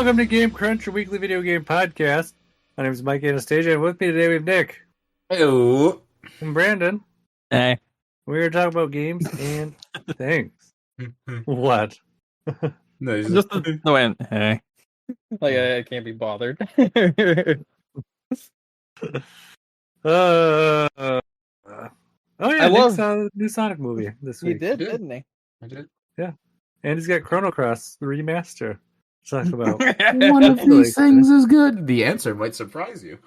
Welcome to Game Crunch, your weekly video game podcast. My name is Mike Anastasia, and with me today we have Nick. Hello. And Brandon. Hey. We're talking about games and things. What? No, Just the way. Hey. Like I can't be bothered. Oh yeah, I Nick love- saw the new Sonic movie this He week. did, Yeah. didn't he? I did. And he's got Chrono Cross, the remaster. to talk about. One of Like, these things is good. The answer might surprise you.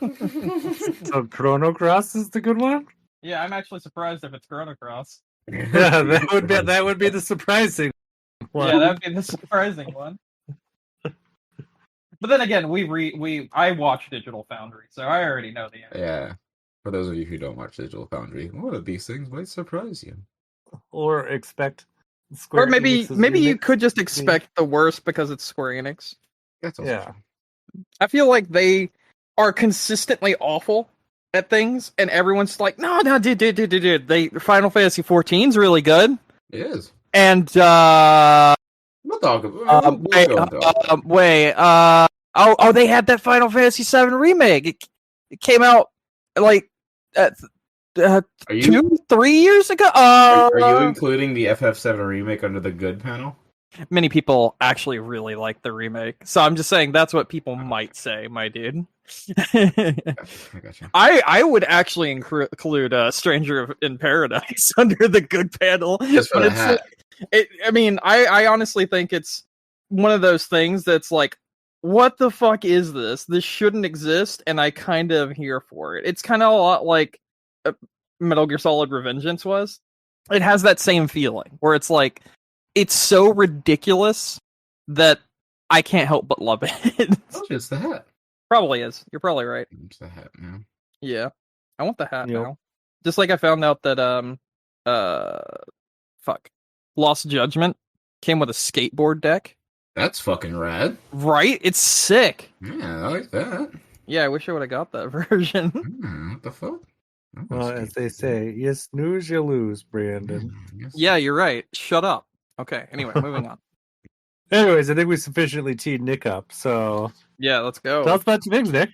So Chrono Cross is the good one? Yeah, I'm actually surprised if it's Chrono Cross. Yeah, that would be the surprising one. Yeah, that would be the surprising one. But then again, I watch Digital Foundry, so I already know the answer. Yeah. For those of you who don't watch Digital Foundry, one of these things might surprise you. Or expect Square Or maybe Enix's you remix. could just expect the worst because it's Square Enix. That's also Yeah. true. I feel like they are consistently awful at things, and everyone's like, no, dude. They Final Fantasy 14's really good, It is. and We'll talk about they had that Final Fantasy 7 remake. It came out like 2-3 years ago. Are you including the FF7 remake under the good panel? Many people actually really like the remake, so I'm just saying that's what people might say, my dude. I gotcha. I would actually include Stranger in Paradise under the good panel. Just for but the hat. I honestly think it's one of those things that's like, what the fuck is this? This shouldn't exist, and I kind of here for it. It's kind of a lot like Metal Gear Solid Revengeance was. It has that same feeling, where it's like, it's so ridiculous that I can't help but love it. It's the hat. Probably is. You're probably right. It's the hat, man. Yeah. I want the hat Yep. now. Just like I found out that Lost Judgment came with a skateboard deck. That's fucking rad. Right? It's sick. Yeah, I like that. Yeah, I wish I would have got that version. What the fuck? Well, as they say, you snooze, you lose, Brandon. Yeah, you're right. Shut up. Okay, anyway, moving on. Anyways, I think we sufficiently teed Nick up, so Yeah, let's go. tell us about your things, Nick.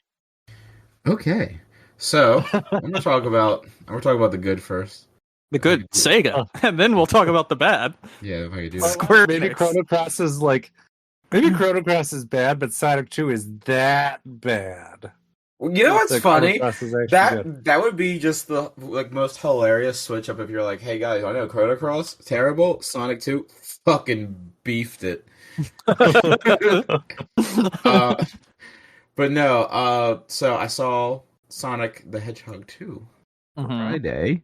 Okay. So I'm gonna talk about the good first. The good Sega. And then we'll talk about the bad. Yeah, if I could do Well, that. Square maybe Enix. Chrono Cross is Chrono Cross is bad, but Sonic 2 is that bad. You know what's That Chrono funny? Cross is actually good. That would be just the most hilarious switch up if you're like, hey guys, I know Chrono Cross, terrible, Sonic 2, fucking beefed it. But no, so I saw Sonic the Hedgehog 2 Mhm. Friday,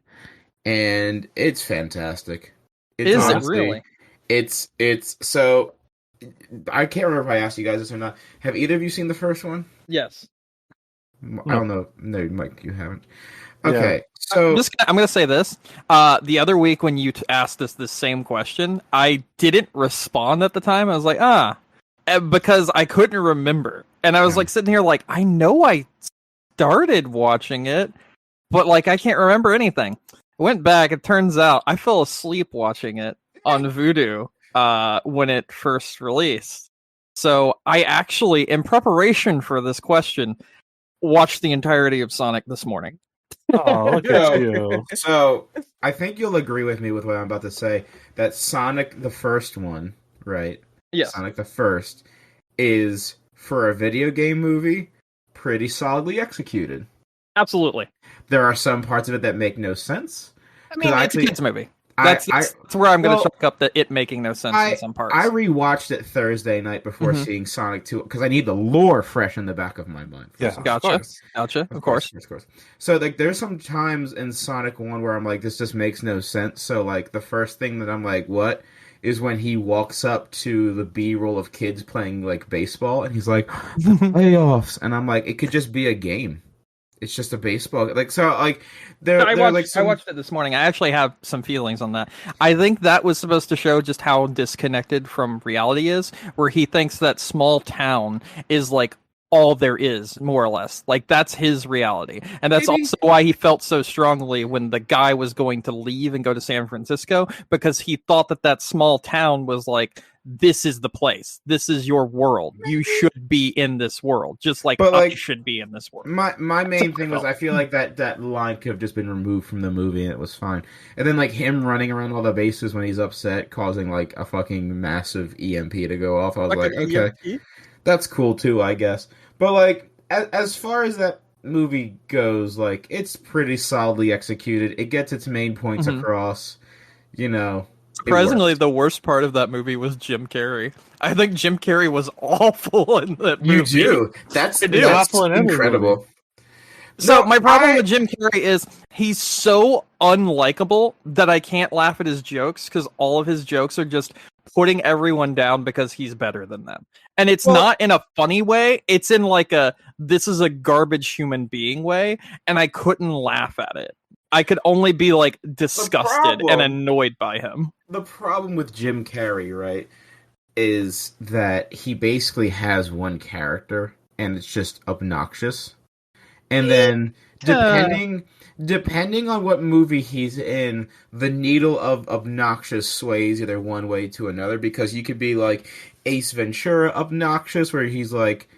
and it's fantastic. It's Is honestly- it really? It's so I can't remember if I asked you guys this or not. Have either of you seen the first one? Yes. I don't know. No, Mike, you haven't. Yeah. Okay, so I'm gonna say this. The other week when you asked us the same question, I didn't respond at the time. I was like, because I couldn't remember, and I was Yeah. like sitting here like, I know I started watching it, but like I can't remember anything. I went back. It turns out I fell asleep watching it on Vudu when it first released. So I actually, in preparation for this question, watched the entirety of Sonic this morning. Oh, look at you. So I think you'll agree with me with what I'm about to say. That Sonic the first one, right? Yes. Sonic the first is for a video game movie pretty solidly executed. Absolutely. There are some parts of it that make no sense. I mean, I it's a think- kids' movie. I That's where I'm going well, to chalk up the it making no sense in some parts. I rewatched it Thursday night before Mhm. seeing Sonic 2 because I need the lore fresh in the back of my mind. Yeah, Sonic. Gotcha. of course. Gotcha. Of course. Of course. So like there's some times in Sonic 1 where I'm like, this just makes no sense. So like the first thing that I'm like, what? Is when he walks up to the B-roll of kids playing like baseball and he's like, the playoffs. And I'm like, it could just be a game. It's just a baseball. Like so like I watched it this morning. I actually have some feelings on that. I think that was supposed to show just how disconnected from reality is, where he thinks that small town is like all there is, more or less. Like that's his reality. And that's Maybe. also why he felt so strongly when the guy was going to leave and go to San Francisco, because he thought that small town was like this is the place. This is your world. You should be in this world, just like But, I like, should be in this world. My main thing was I feel like that line could have just been removed from the movie and it was fine. And then like him running around all the bases when he's upset, causing like a fucking massive EMP to go off. I was like, okay, that's cool too, I guess. But like as far as that movie goes, like it's pretty solidly executed. It gets its main points across. You know. Surprisingly, the worst part of that movie was Jim Carrey. I think Jim Carrey was awful in that movie. You do. That's awful in every incredible. movie. So No, my problem with Jim Carrey is he's so unlikable that I can't laugh at his jokes because all of his jokes are just putting everyone down because he's better than them. And it's not in a funny way. It's in like this is a garbage human being way. And I couldn't laugh at it. I could only be like disgusted and annoyed by him. The problem with Jim Carrey, right, is that he basically has one character and it's just obnoxious. And then depending on what movie he's in, the needle of obnoxious sways either one way to another, because you could be like Ace Ventura obnoxious, where he's like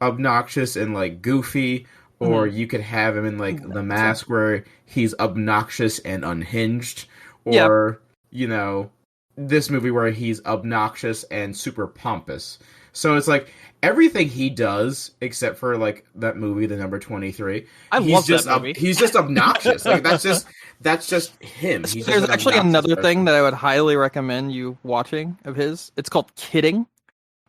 obnoxious and like goofy, or you could have him in like The Mask, where he's obnoxious and unhinged, or you know, this movie where he's obnoxious and super pompous. So it's like everything he does, except for like that movie, The Number 23. I love that movie. He's just obnoxious. Like that's just him. He's There's just actually another thing that I would highly recommend you watching of his. It's called Kidding.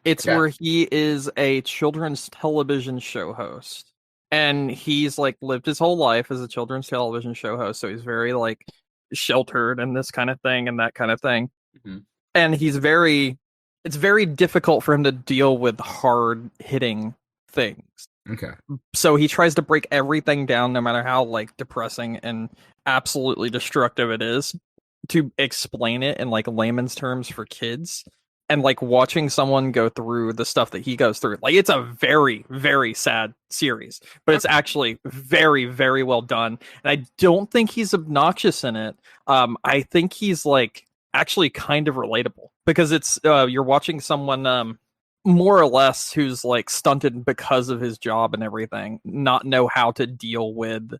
It's where he is a children's television show host, and he's like lived his whole life as a children's television show host. So he's very like sheltered and this kind of thing and that kind of thing. Mm-hmm. And it's very difficult for him to deal with hard hitting things. Okay. So he tries to break everything down, no matter how like depressing and absolutely destructive it is, to explain it in like layman's terms for kids. And like watching someone go through the stuff that he goes through, like it's a very, very sad series, but it's actually very, very well done. And I don't think he's obnoxious in it. I think he's like actually kind of relatable, because it's you're watching someone more or less who's like stunted because of his job and everything, not know how to deal with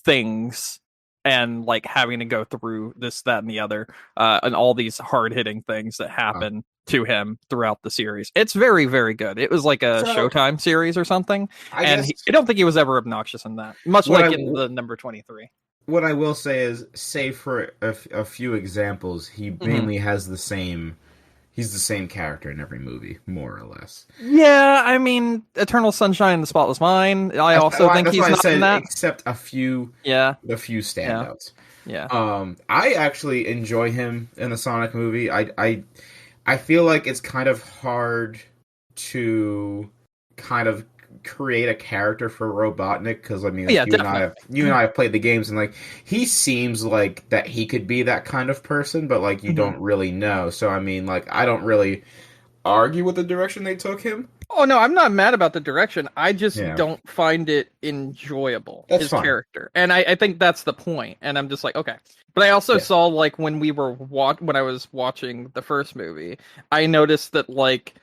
things and like having to go through this, that, and the other, and all these hard-hitting things that happen to him throughout the series. It's very, very good. It was like a Showtime series or something, I don't think he was ever obnoxious in that, much like in The Number 23. What I will say is, save for a few examples, he mainly has the same... He's the same character in every movie, more or less. Yeah, I mean, Eternal Sunshine of the Spotless Mind. I also think he's not in that. Except a few standouts. Yeah. I actually enjoy him in the Sonic movie. I feel like it's kind of hard to kind of create a character for Robotnik, because I mean, like, you and I have played the games, and like he seems like that he could be that kind of person, but like you don't really know. So I mean, like I don't really argue with the direction they took him. Oh no, I'm not mad about the direction. I just don't find it enjoyable. That's his fine. Character, and I think that's the point. And I'm just like, okay. But I also saw like when I was watching the first movie, I noticed that like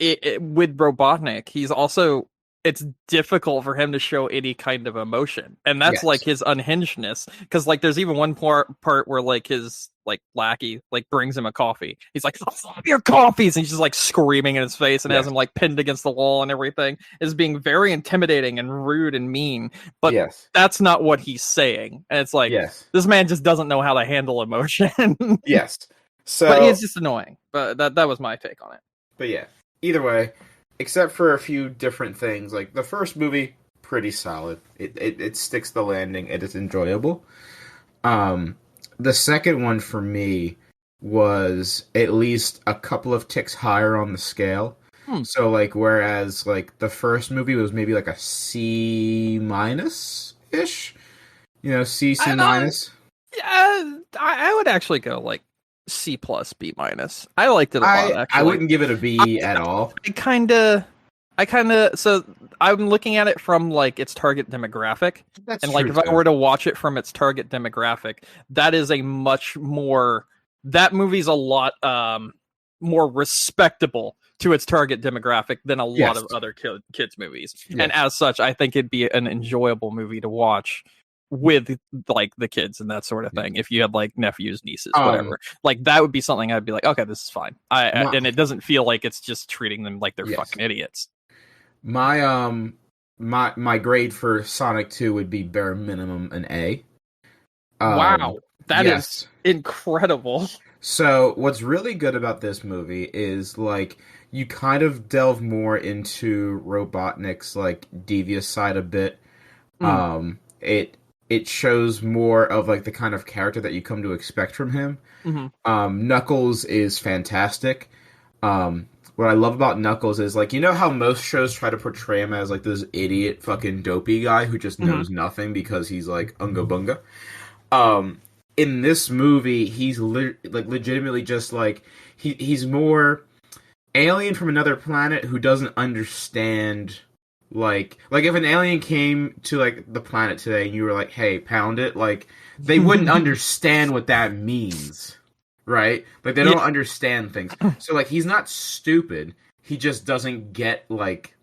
with Robotnik, he's also. It's difficult for him to show any kind of emotion, and that's like his unhingedness. Because like, there's even one part where like his like lackey like brings him a coffee. He's like, "I'll stop your coffees," and he's just like screaming in his face and has him like pinned against the wall and everything. Is being very intimidating and rude and mean. But that's not what he's saying, and it's like this man just doesn't know how to handle emotion. So, but he's just annoying. But that was my take on it. But yeah, either way. Except for a few different things, like the first movie, pretty solid. It sticks the landing. It is enjoyable. The second one for me was at least a couple of ticks higher on the scale. So like, whereas like the first movie was maybe like a C minus ish, C minus. Yeah, I would actually go like C plus B minus. I liked it a lot. Actually, I wouldn't give it a B at all. I kind of. So I'm looking at it from like its target demographic, and like if I were to watch it from its target demographic, that is a much more. That movie's a lot more respectable to its target demographic than a lot Yes. of other kids movies. Yes. And as such, I think it'd be an enjoyable movie to watch with like the kids and that sort of thing. If you had like nephews, nieces, whatever, like that would be something I'd be like, okay, this is fine. And it doesn't feel like it's just treating them like they're fucking idiots. My my grade for Sonic 2 would be bare minimum an A. Wow, that is incredible. So what's really good about this movie is like you kind of delve more into Robotnik's like devious side a bit. It shows more of like the kind of character that you come to expect from him. Knuckles is fantastic. What I love about Knuckles is like, you know how most shows try to portray him as like this idiot fucking dopey guy who just knows nothing because he's like unga bunga. In this movie, he's legitimately just like he's more alien from another planet who doesn't understand like if an alien came to like the planet today and you were like, hey, pound it, like they wouldn't understand what that means, right? Like they don't understand things. So like he's not stupid, he just doesn't get like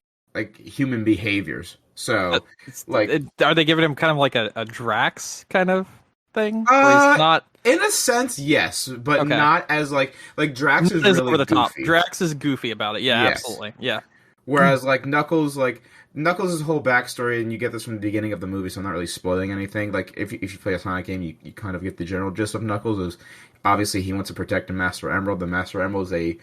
human behaviors. So like are they giving him kind of like a Drax kind of thing? Not in a sense, yes, but not as like Drax is really over the top. goofy. Drax is goofy about it. Yeah, Yes. absolutely. Yeah. Whereas like Knuckles' whole backstory, and you get this from the beginning of the movie, so I'm not really spoiling anything. Like if you play a Sonic game, you kind of get the general gist of Knuckles. Is obviously he wants to protect the Master Emerald. The Master Emerald is a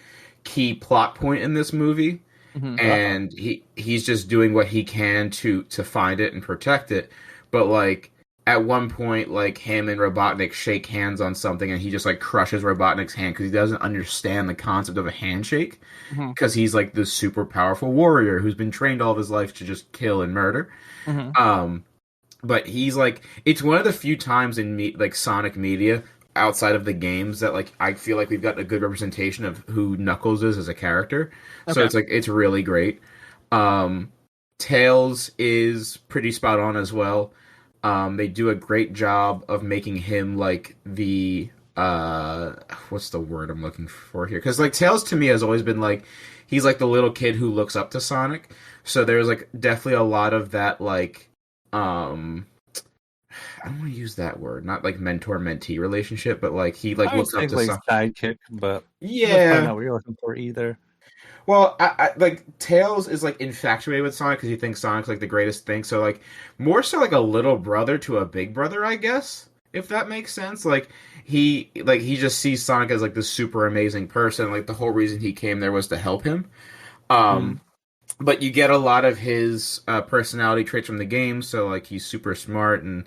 key plot point in this movie, and he's just doing what he can to find it and protect it. But like at one point, like him and Robotnik shake hands on something, and he just like crushes Robotnik's hand because he doesn't understand the concept of a handshake. Because he's like this super powerful warrior who's been trained all of his life to just kill and murder. But he's like, it's one of the few times in Sonic media outside of the games that like I feel like we've got a good representation of who Knuckles is as a character. So it's like it's really great. Tails is pretty spot on as well. They do a great job of making him like the what's the word I'm looking for here? Because like Tails to me has always been like he's like the little kid who looks up to Sonic. So there's like definitely a lot of that like I don't want to use that word, not like mentor mentee relationship, but like he like looks up to like Sonic. sidekick, but Yeah, not what you're looking for either. Well, I like Tails is like infatuated with Sonic because he thinks Sonic's like the greatest thing. So like more so like a little brother to a big brother, I guess, if that makes sense. Like he just sees Sonic as like this super amazing person. Like the whole reason he came there was to help him. But you get a lot of his personality traits from the game. So like he's super smart and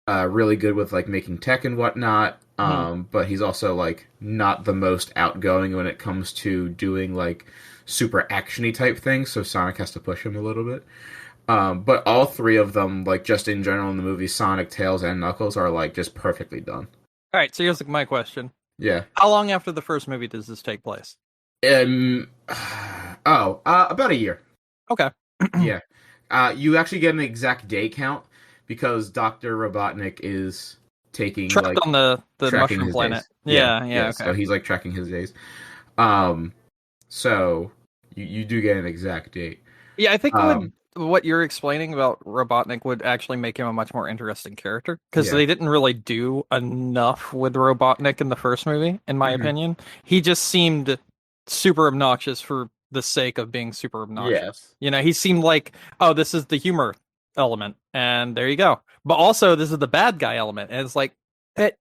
really good with like making tech and whatnot. But he's also like not the most outgoing when it comes to doing like super actiony type things. So Sonic has to push him a little bit. But all three of them, like just in general in the movie, Sonic, Tails, and Knuckles are like just perfectly done. All right, so here's like my question. Yeah. How long after the first movie does this take place? About a year. Okay. Yeah. You actually get an exact day count because Dr. Robotnik is taking trapped like on the tracking mushroom his planet. days. Yeah, okay. So he's like tracking his days. So you do get an exact date. Yeah, I think what you're explaining about Robotnik would actually make him a much more interesting character because they didn't really do enough with Robotnik in the first movie, in my opinion. He just seemed super obnoxious for the sake of being super obnoxious. Yes. You know, he seemed like, oh, this is the humor element, and there you go. But also, this is the bad guy element, and it's like it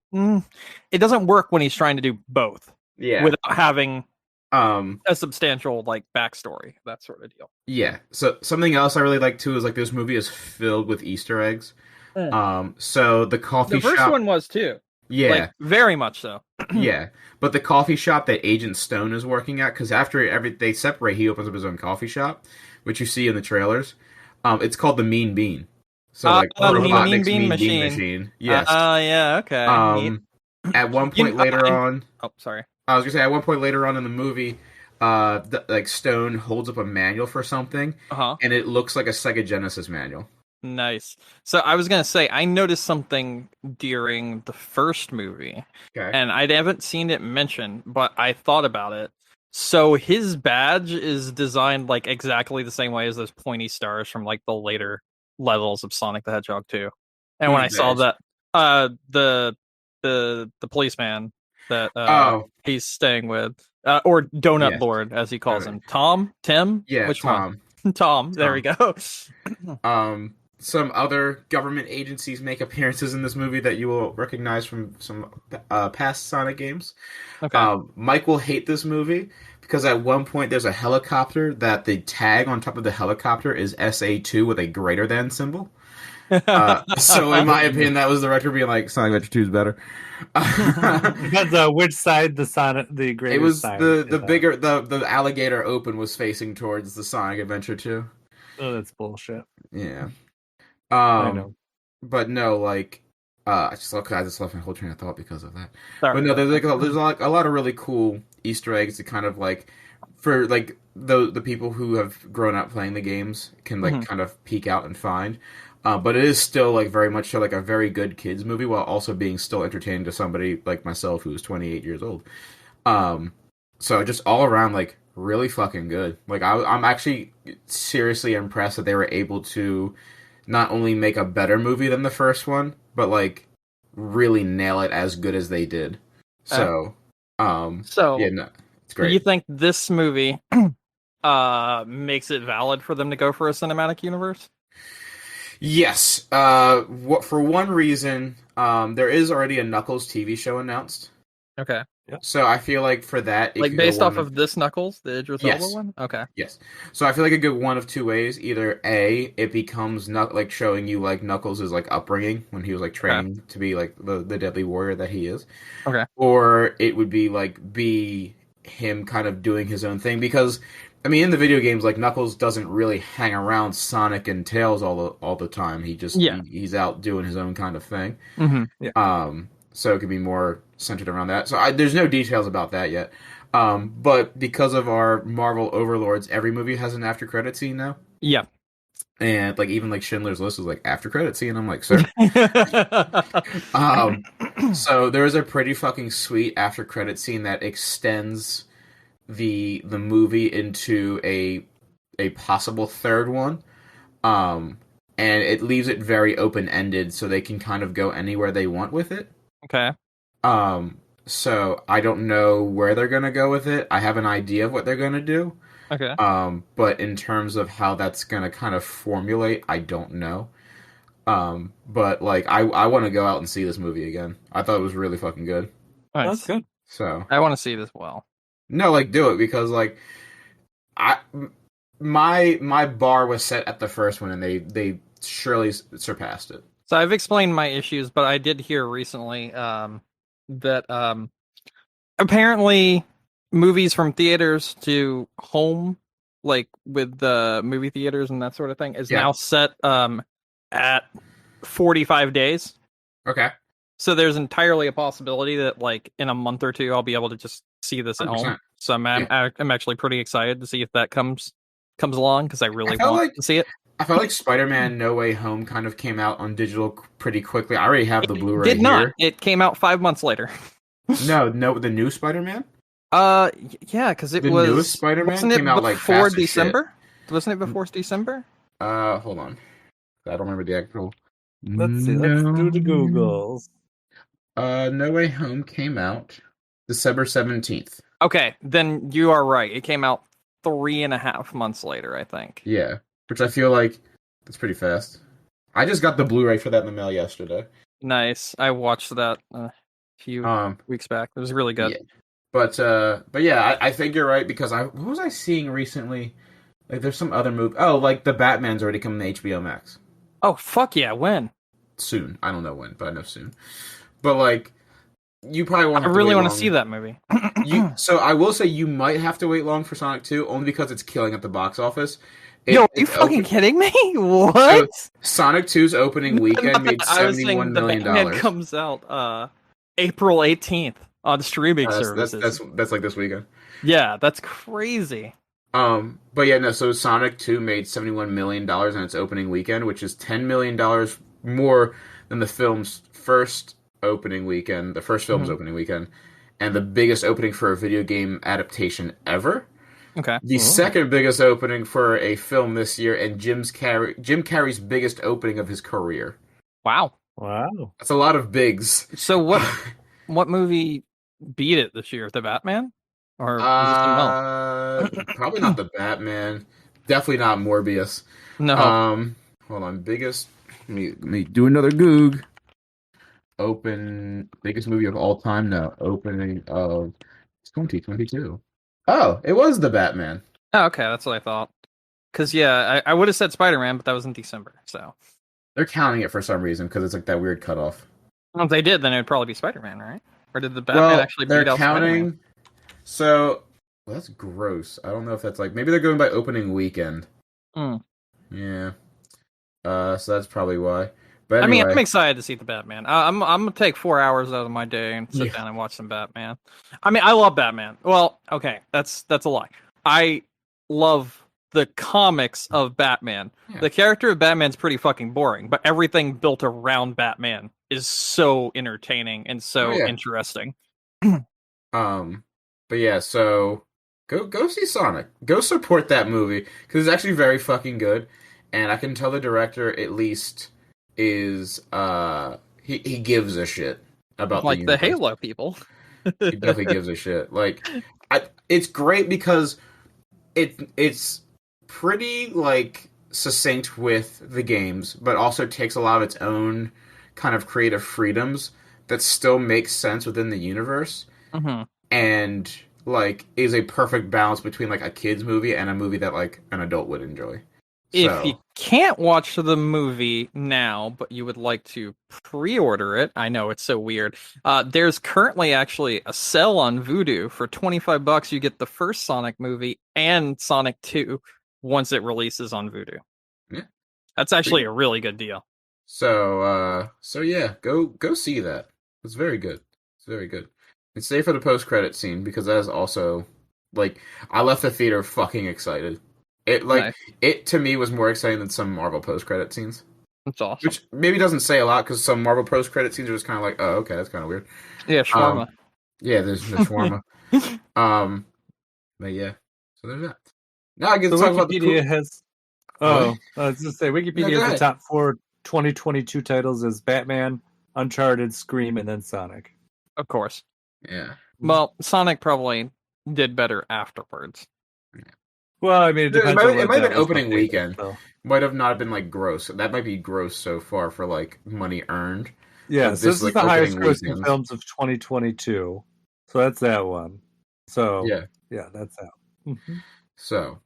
doesn't work when he's trying to do both. Yeah. Without having a substantial like backstory, that sort of deal. Yeah. So something else I really like too is like this movie is filled with Easter eggs. So the coffee shop. The first one was too. Yeah. Like, very much so. Yeah. But the coffee shop that Agent Stone is working at, because after they separate, he opens up his own coffee shop, which you see in the trailers. It's called the Mean Bean. So like Robotnik's Mean Bean machine. Yes. Yeah, okay. At one point later on. Oh, sorry. I was gonna say at one point later on in the movie, like Stone holds up a manual for something, and it looks like a Sega Genesis manual. Nice. So I was gonna say I noticed something during the first movie, Okay. and I haven't seen it mentioned, but I thought about it. So his badge is designed like exactly the same way as those pointy stars from like the later levels of Sonic the Hedgehog 2. And when I Who's saw badge? that, the policeman that Oh, he's staying with, or Donut yes. Lord as he calls Donut. him, Tim, Yeah, which one? Tom. Tom. There we go. Some other government agencies make appearances in this movie that you will recognize from some past Sonic games. Okay. Mike will hate this movie because at one point there's a helicopter that the tag on top of the helicopter is SA2 with a greater than symbol. So in my opinion, that was the director being like, Sonic Adventure 2 is better. Depends on which side the greatest It was side the is bigger the alligator open was facing towards the Sonic Adventure 2. Oh, that's bullshit. Yeah. I know. But no, like, I just left my whole train of thought because of that. Sorry. But no, there's like a lot of really cool Easter eggs to kind of like for like the people who have grown up playing the games can like kind of peek out and find. But it is still like very much so like a very good kids movie while also being still entertaining to somebody like myself who's 28 years old. So just all around like really fucking good. Like I'm actually seriously impressed that they were able to not only make a better movie than the first one, but like really nail it as good as they did. So, So yeah, no, it's great. you think this movie makes it valid for them to go for a cinematic universe? Yes. For one reason, there is already a Knuckles TV show announced. Okay. So I feel like for that, it Like could based go off of this Knuckles, the Idris Yes. Elba one? Okay. Yes. So I feel like it could go one of two ways. Either A, it becomes like showing you like Knuckles' like upbringing when he was like training to be like the deadly warrior that he is. Okay. Or it would be like B, him kind of doing his own thing because I mean in the video games like Knuckles doesn't really hang around Sonic and Tails all the time. He just he's out doing his own kind of thing. Mm-hmm. Yeah. So it could be more centered around that. So there's no details about that yet. But because of our Marvel overlords, every movie has an after credit scene now. Yeah. And like even like Schindler's List is like after credit scene. I'm like, sir. So there is a pretty fucking sweet after credit scene that extends the movie into a possible third one. And it leaves it very open ended, so they can kind of go anywhere they want with it. Okay. So I don't know where they're gonna go with it. I have an idea of what they're gonna do. Okay. But in terms of how that's gonna kind of formulate, I don't know. But like I want to go out and see this movie again. I thought it was really fucking good. Nice. That's good. So I want to see it as well. no, like do it because like my bar was set at the first one and they surely surpassed it. So I've explained my issues, but I did hear recently that apparently movies from theaters to home, like with the movie theaters and that sort of thing, is now set at 45 days. Okay. So there's entirely a possibility that like in a month or two I'll be able to just see this at 100%. home. So I'm actually pretty excited to see if that comes along because I really want to see it. I felt like Spider-Man No Way Home kind of came out on digital pretty quickly. I already have the Blu-ray Did not. here. It came out 5 months later. No, the new Spider-Man? Yeah, because it was... The newest Spider-Man came out like before fast as December? Wasn't it before December? Hold on. I don't remember the actual... Let's see. Let's do the Googles. No Way Home came out December 17th. Okay, then you are right. It came out 3.5 months later, I think. Yeah, which I feel like that's pretty fast. I just got the Blu-ray for that in the mail yesterday. Nice. I watched that a few weeks back. It was really good. Yeah. But yeah, I think you're right because what was I seeing recently? Like, there's some other movie. Oh, like the Batman's already coming to HBO Max. Oh fuck yeah! When? Soon. I don't know when, but I know soon. But like, you probably won't. I really want to see that movie. So I will say you might have to wait long for Sonic 2, only because it's killing at the box office. Yo, are you fucking kidding me? What? So Sonic 2's opening weekend made $71 million. Batman comes out April 18th on streaming services. That's like this weekend. Yeah, that's crazy. But yeah, no. So Sonic 2 made $71 million in its opening weekend, which is $10 million more than the film's first opening weekend, the first film's Mhm. opening weekend, and the biggest opening for a video game adaptation ever. Okay. The second biggest opening for a film this year, and Jim Carrey's biggest opening of his career. Wow. Wow. That's a lot of bigs. So what movie beat it this year? The Batman, or was it something else? Probably not the Batman. Definitely not Morbius. No. Hold on. Biggest. Let me do another Goog. Biggest movie of all time. No, opening of 2022. Oh, it was the Batman. Oh, okay, that's what I thought. Because yeah, I would have said Spider-Man, but that was in December. So They're counting it for some reason because it's like that weird cutoff. well, if they did, then it would probably be Spider-Man, right? Or did the Batman actually they're beat out Spider-Man? counting. So that's gross. I don't know if that's like maybe they're going by opening weekend. Hmm. Yeah. So that's probably why. But I mean, anyway, I'm excited to see the Batman. I'm gonna take 4 hours out of my day and sit Yeah. down and watch some Batman. I mean, I love Batman. Well, okay, that's a lie. I love the comics of Batman. Yeah. The character of Batman's pretty fucking boring, but everything built around Batman is so entertaining and so Oh, yeah. interesting. But yeah, so go see Sonic. Go support that movie because it's actually very fucking good, and I can tell the director at least is he gives a shit about Like the universe. Halo people. He definitely gives a shit. Like, it's great because it's pretty like succinct with the games, but also takes a lot of its own kind of creative freedoms that still makes sense within the universe, Mhm. and like is a perfect balance between like a kids movie and a movie that like an adult would enjoy. If So, you can't watch the movie now, but you would like to pre-order it, I know it's so weird. There's currently actually a sale on Vudu for $25. You get the first Sonic movie and Sonic 2 once it releases on Vudu. Yeah. That's actually a really good deal. so yeah, go see that. It's very good. It's very good. And stay for the post-credit scene because that is also like I left the theater fucking excited. Nice. It to me was more exciting than some Marvel post-credit scenes, That's awesome. which maybe doesn't say a lot because some Marvel post-credit scenes are just kind of like, oh, okay, that's kind of weird. Yeah, shawarma. Yeah, there's the shawarma. But yeah, so there's that. Now I get to So talk about the Wikipedia cool... has. Oh. I was just say Wikipedia go has ahead. the top 4 2022 titles as Batman, Uncharted, Scream, and then Sonic. Of course. Yeah. Well, Sonic probably did better afterwards. Well, I mean, it It depends. might on have what been that was opening located, weekend. so. Might have not been like gross. That might be gross so far for like money earned. Yeah, But so this is like, the highest opening grossing weekends. films of 2022. So that's that one. So Yeah. that's that. Mhm. So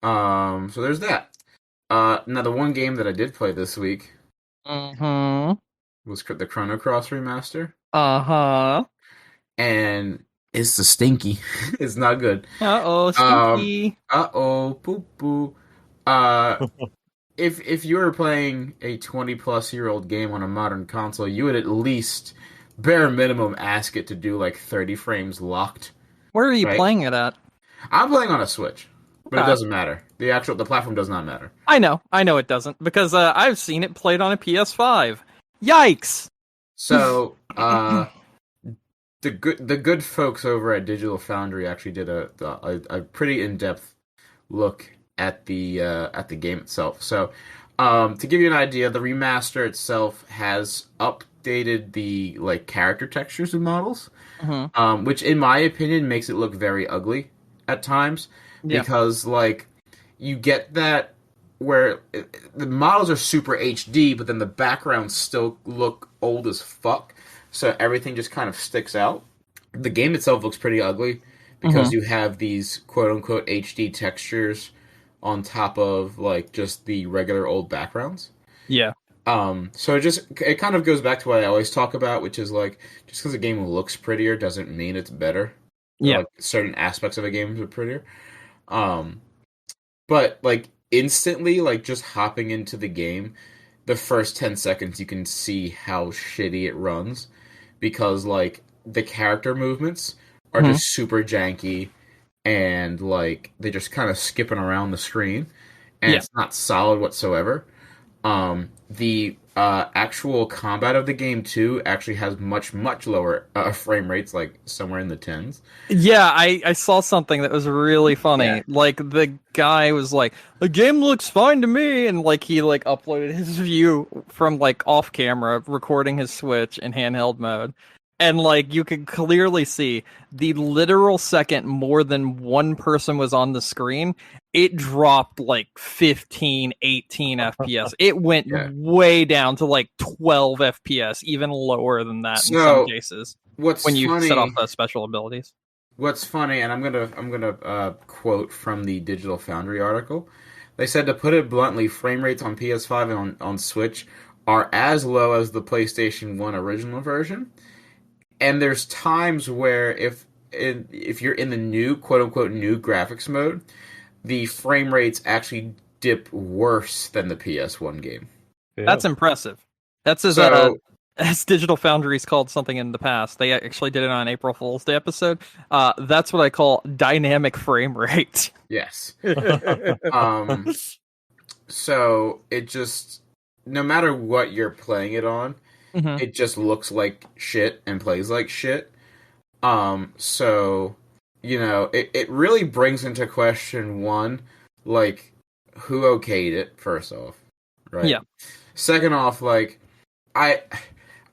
there's that. Now the one game that I did play this week Mm-hmm. was the Chrono Cross remaster, Uh-huh. and it's the stinky. It's not good. Uh-oh, stinky. Poo poo. If you were playing a 20-plus-year-old game on a modern console, you would at least bare minimum ask it to do like 30 frames locked. Where are you right. playing it at? I'm playing on a Switch, but it Okay. doesn't matter. The platform does not matter. I know it doesn't, because I've seen it played on a PS5. Yikes! So, the good folks over at Digital Foundry actually did a pretty in-depth look at the game itself. So, to give you an idea, the remaster itself has updated the like character textures and models, which in my opinion makes it look very ugly at times, because like you get that where the models are super HD, but then the backgrounds still look old as fuck, so everything just kind of sticks out. The game itself looks pretty ugly because you have these quote-unquote HD textures on top of like just the regular old backgrounds. Yeah. So it kind of goes back to what I always talk about, which is like just because a game looks prettier doesn't mean it's better. Yeah. Like certain aspects of a game are prettier. But like instantly, like just hopping into the game, the first 10 seconds you can see how shitty it runs, because like the character movements are just super janky, and like they're just kind of skipping around the screen, and Yeah. it's not solid whatsoever. The actual combat of the game too actually has much lower frame rates, like somewhere in the tens. Yeah, I saw something that was really funny. Yeah. Like the guy was like, "The game looks fine to me," and like he like uploaded his view from like off camera, recording his Switch in handheld mode, and like you could clearly see the literal second more than one person was on the screen, it dropped like 15, 18 FPS. It went way down to like 12 FPS, even lower than that in some cases. What's when you funny, set off the special abilities. What's funny, and I'm gonna quote from the Digital Foundry article. They said, to put it bluntly, frame rates on PS5 and on Switch are as low as the PlayStation 1 original version. And there's times where if you're in the new quote unquote new graphics mode, the frame rates actually dip worse than the PS1 game. Yeah. That's impressive. That's as Digital Foundry's called something in the past. They actually did it on April Fool's Day episode. That's what I call dynamic frame rate. Yes. So it just, no matter what you're playing it on, it just looks like shit and plays like shit. So, you know, it really brings into question, one, like, who okayed it, first off, right? Yeah. Second off, like, I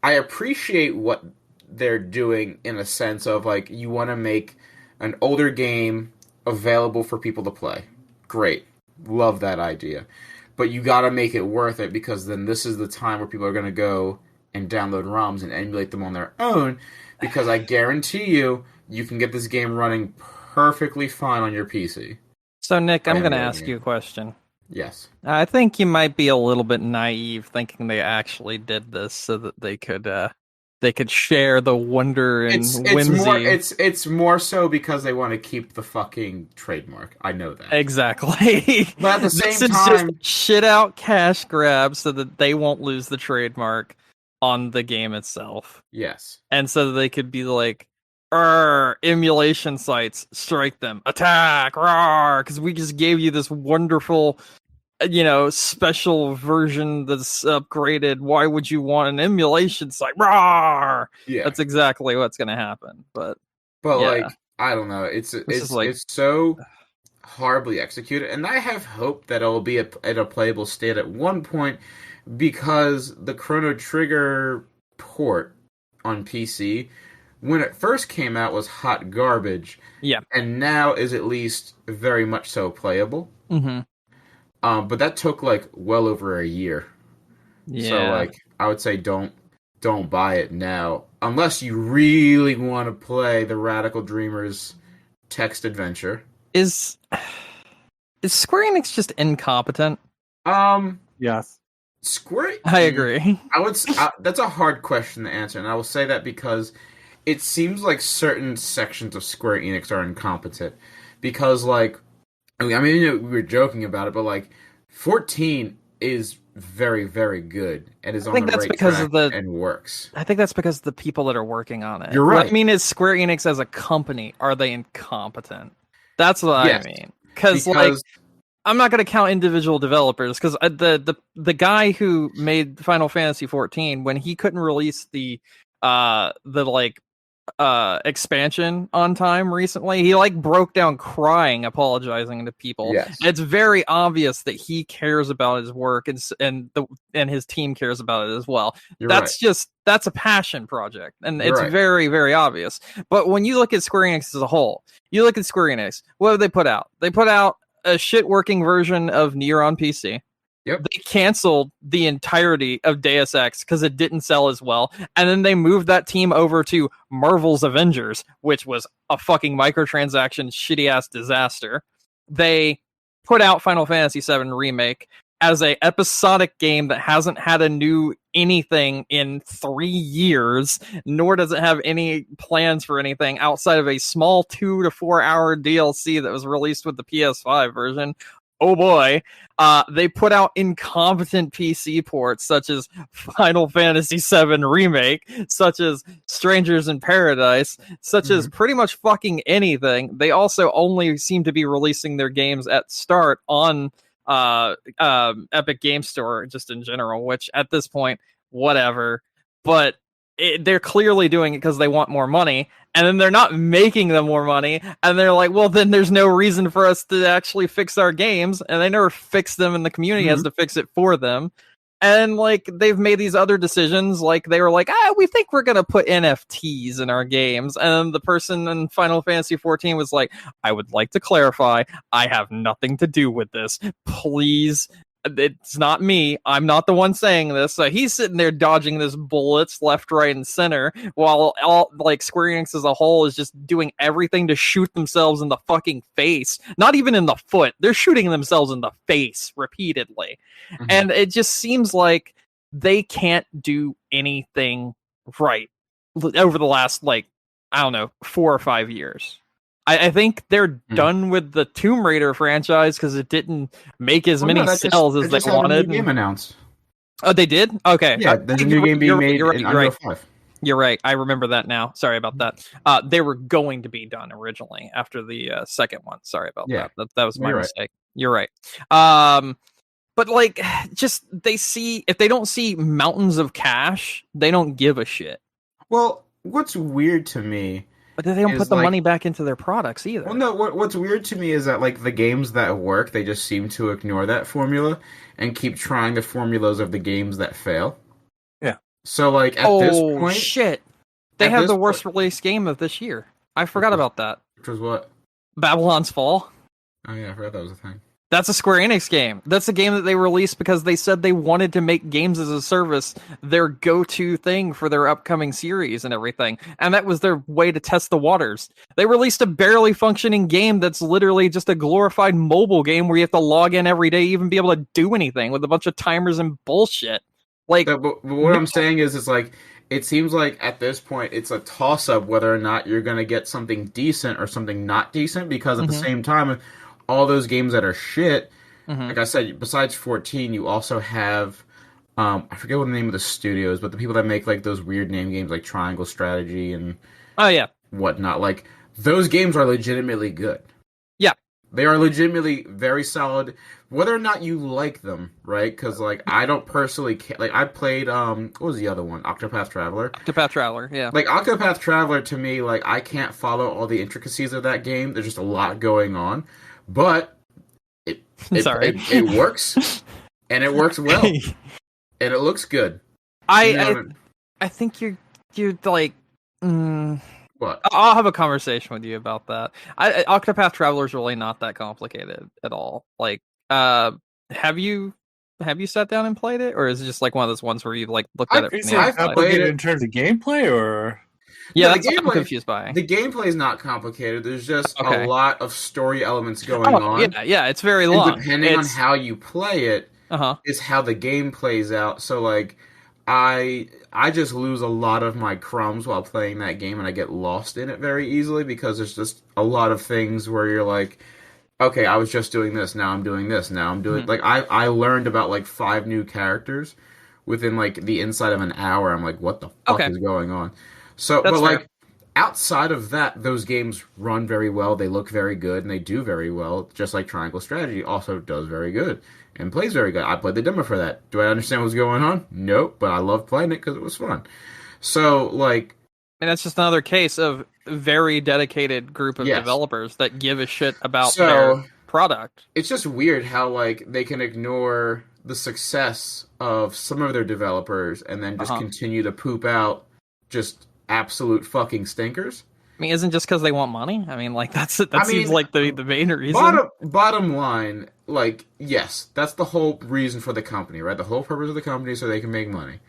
appreciate what they're doing in a sense of, like, you want to make an older game available for people to play. Great. Love that idea. But you gotta make it worth it, because then this is the time where people are gonna go and download ROMs and emulate them on their own, because I guarantee you can get this game running perfectly fine on your PC. So, Nick, I'm going to ask you a question. Yes. I think you might be a little bit naive thinking they actually did this so that they could share the wonder and whimsy. It's more so because they want to keep the fucking trademark. I know that. Exactly. But at the same this is time, just shit out cash grab so that they won't lose the trademark on the game itself. Yes. And so that they could be like, emulation sites, strike them, attack, because we just gave you this wonderful, special version that's upgraded. Why would you want an emulation site? Rawr! Yeah. That's exactly what's going to happen. But yeah. Like, I don't know. It's so horribly executed, and I have hope that it'll be at a playable state at one point, because the Chrono Trigger port on PC, when it first came out, was hot garbage. Yeah. And now is at least very much so playable. Mm-hmm. But that took like well over a year. Yeah. So like, I would say don't buy it now unless you really want to play the Radical Dreamers text adventure. Is Square Enix just incompetent? Yes. I agree. That's a hard question to answer, and I will say that because it seems like certain sections of Square Enix are incompetent. Because, like, I mean, we were joking about it, but like, 14 is very, very good and is on the right track and works. I think that's because of the people that are working on it. You're right. What I mean is, Square Enix as a company, are they incompetent? That's what I mean. Because like, I'm not going to count individual developers, because the guy who made Final Fantasy 14, when he couldn't release the expansion on time recently, he like broke down crying, apologizing to people. Yes. It's very obvious that he cares about his work, and his team cares about it as well. That's a passion project, and it's very, very obvious. But when you look at Square Enix as a whole, you look at Square Enix, what did they put out? They put out a shit working version of Nier on PC. Yep. They canceled the entirety of Deus Ex because it didn't sell as well, and then they moved that team over to Marvel's Avengers, which was a fucking microtransaction shitty ass disaster. They put out Final Fantasy VII Remake as a episodic game that hasn't had a new anything in 3 years, nor does it have any plans for anything outside of a small 2 to 4 hour DLC that was released with the PS5 version, oh boy, they put out incompetent PC ports such as Final Fantasy VII Remake, such as Strangers in Paradise, such as pretty much fucking anything. They also only seem to be releasing their games at start on Epic Game Store, just in general, which at this point, whatever. But they're clearly doing it because they want more money, and then they're not making them more money, and they're like, well, then there's no reason for us to actually fix our games, and they never fix them, and the community has to fix it for them. And like they've made these other decisions, like they were like, we think we're gonna put NFTs in our games, and the person in Final Fantasy 14 was like, I would like to clarify, I have nothing to do with this. Please, it's not me. I'm not the one saying this. So he's sitting there dodging this bullets left, right, and center, while all like Square Enix as a whole is just doing everything to shoot themselves in the fucking face. Not even in the foot. They're shooting themselves in the face repeatedly. And it just seems like they can't do anything right over the last, like, I don't know, 4 or 5 years. I think they're done with the Tomb Raider franchise because it didn't make as many sales as they wanted. New game announced. Oh, they did? Okay. Yeah, there's a new game being made in Unreal 5. You're right. I remember that now. Sorry about that. They were going to be done originally after the second one. Sorry about that. That was my mistake. You're right. But like, just if they don't see mountains of cash, they don't give a shit. Well, what's weird to me, but they don't put the money back into their products either. Well, no. What's weird to me is that like the games that work, they just seem to ignore that formula and keep trying the formulas of the games that fail. Yeah. So like at this point, shit, they have the worst release game of this year. I forgot about that. Which was what? Babylon's Fall. Oh yeah, I forgot that was a thing. That's a Square Enix game. That's a game that they released because they said they wanted to make games as a service their go-to thing for their upcoming series and everything. And that was their way to test the waters. They released a barely functioning game that's literally just a glorified mobile game where you have to log in every day, even be able to do anything with a bunch of timers and bullshit. Like, but what I'm saying is, it's like, it seems like at this point it's a toss-up whether or not you're going to get something decent or something not decent, because at the same time, all those games that are shit, like I said, besides 14, you also have, I forget what the name of the studio is, but the people that make like those weird name games like Triangle Strategy and whatnot, like those games are legitimately good. Yeah. They are legitimately very solid, whether or not you like them, right? Because like I don't personally like, I played what was the other one? Octopath Traveler. Octopath Traveler, yeah. Like Octopath Traveler, to me, like I can't follow all the intricacies of that game. There's just a lot going on. But it works, and it works well, and it looks good. I think you're like, what? I'll have a conversation with you about that. Octopath Traveler is really not that complicated at all. Like, have you sat down and played it, or is it just like one of those ones where you like looked at it? I've played it in terms of gameplay, or. Yeah, that's what I'm confused by. The gameplay is not complicated. There's just a lot of story elements going on. Yeah, it's very long. And depending on how you play it, is how the game plays out. So, like, I just lose a lot of my crumbs while playing that game, and I get lost in it very easily because there's just a lot of things where you're like, okay, I was just doing this, now I'm doing this, now I'm doing... Like, I learned about, like, 5 new characters within, like, the inside of an hour. I'm like, what the fuck is going on? So, that's but fair. like, outside of that, those games run very well, they look very good, and they do very well, just like Triangle Strategy also does very good, and plays very good. I played the demo for that. Do I understand what's going on? Nope, but I love playing it because it was fun. So, like... And that's just another case of a very dedicated group of developers that give a shit about their product. It's just weird how, like, they can ignore the success of some of their developers and then just continue to poop out just... absolute fucking stinkers. I mean, isn't just because they want money? I mean, like that seems like the main reason. Bottom line, like, yes, that's the whole reason for the company, right? The whole purpose of the company is so they can make money.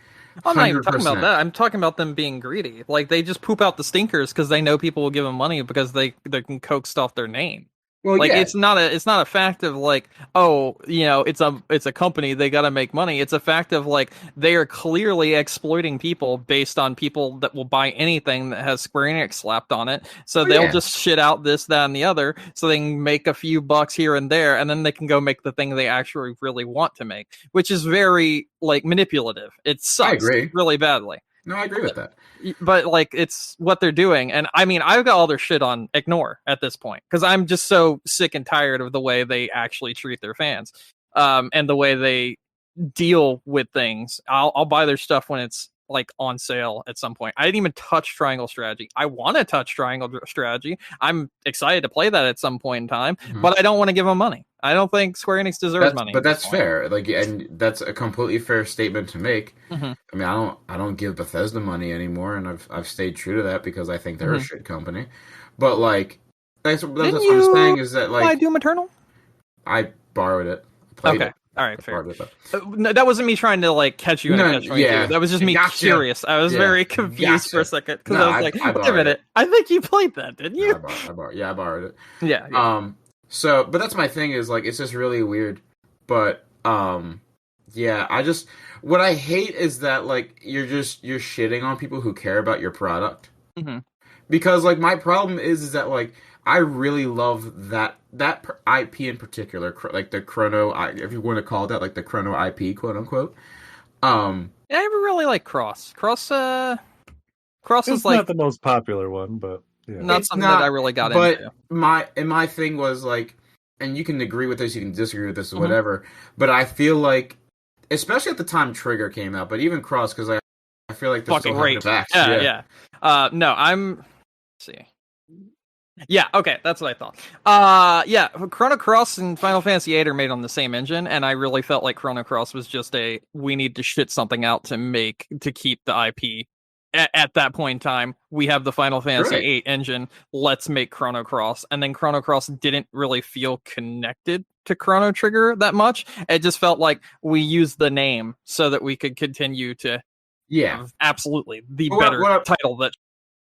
I'm not even talking about that. I'm talking about them being greedy. Like, they just poop out the stinkers because they know people will give them money because they can coax off their name. Well, Like yeah. it's not a fact of like, oh, it's a company, they got to make money. It's a fact of like they are clearly exploiting people based on people that will buy anything that has Square Enix slapped on it. So they'll just shit out this, that, and the other, so they can make a few bucks here and there, and then they can go make the thing they actually really want to make, which is very like manipulative. It sucks I agree. really badly. No, I agree with that. But like it's what they're doing, and I mean I've got all their shit on ignore at this point because I'm just so sick and tired of the way they actually treat their fans, and the way they deal with things. I'll buy their stuff when it's like on sale at some point. I didn't even touch Triangle Strategy. I want to touch Triangle Strategy. I'm excited to play that at some point in time, but I don't want to give them money. I don't think Square Enix deserves money. But that's fair. Like, and that's a completely fair statement to make. I mean, I don't give Bethesda money anymore, and I've stayed true to that because I think they're a shit company. But like, that's what I'm saying is that like, Doom Eternal? I borrowed it. Played it. All right, fair. It, no, that wasn't me trying to like catch you in a catch-22. That was just me curious. I was very confused for a second because I was like, wait a minute, I think you played that, didn't you? I borrowed it. Yeah. So, but that's my thing is like, it's just really weird. But yeah, what I hate is that like you're shitting on people who care about your product. Because like my problem is that like I really love that IP in particular, like the Chrono, if you want to call it that, like the Chrono IP, quote unquote. I never really like Cross. Cross is like not the most popular one, but yeah. Not something that I really got into. But my thing was like, and you can agree with this, you can disagree with this, or whatever. But I feel like, especially at the time Trigger came out, but even Cross, because I feel like they're fucking still great. Backs. Yeah. No, let's see. Yeah, okay, that's what I thought. Yeah, Chrono Cross and Final Fantasy VIII are made on the same engine, and I really felt like Chrono Cross was just we need to shit something out to keep the IP. At that point in time, we have the Final Fantasy VIII engine, let's make Chrono Cross. And then Chrono Cross didn't really feel connected to Chrono Trigger that much. It just felt like we used the name so that we could continue to have absolutely the better title that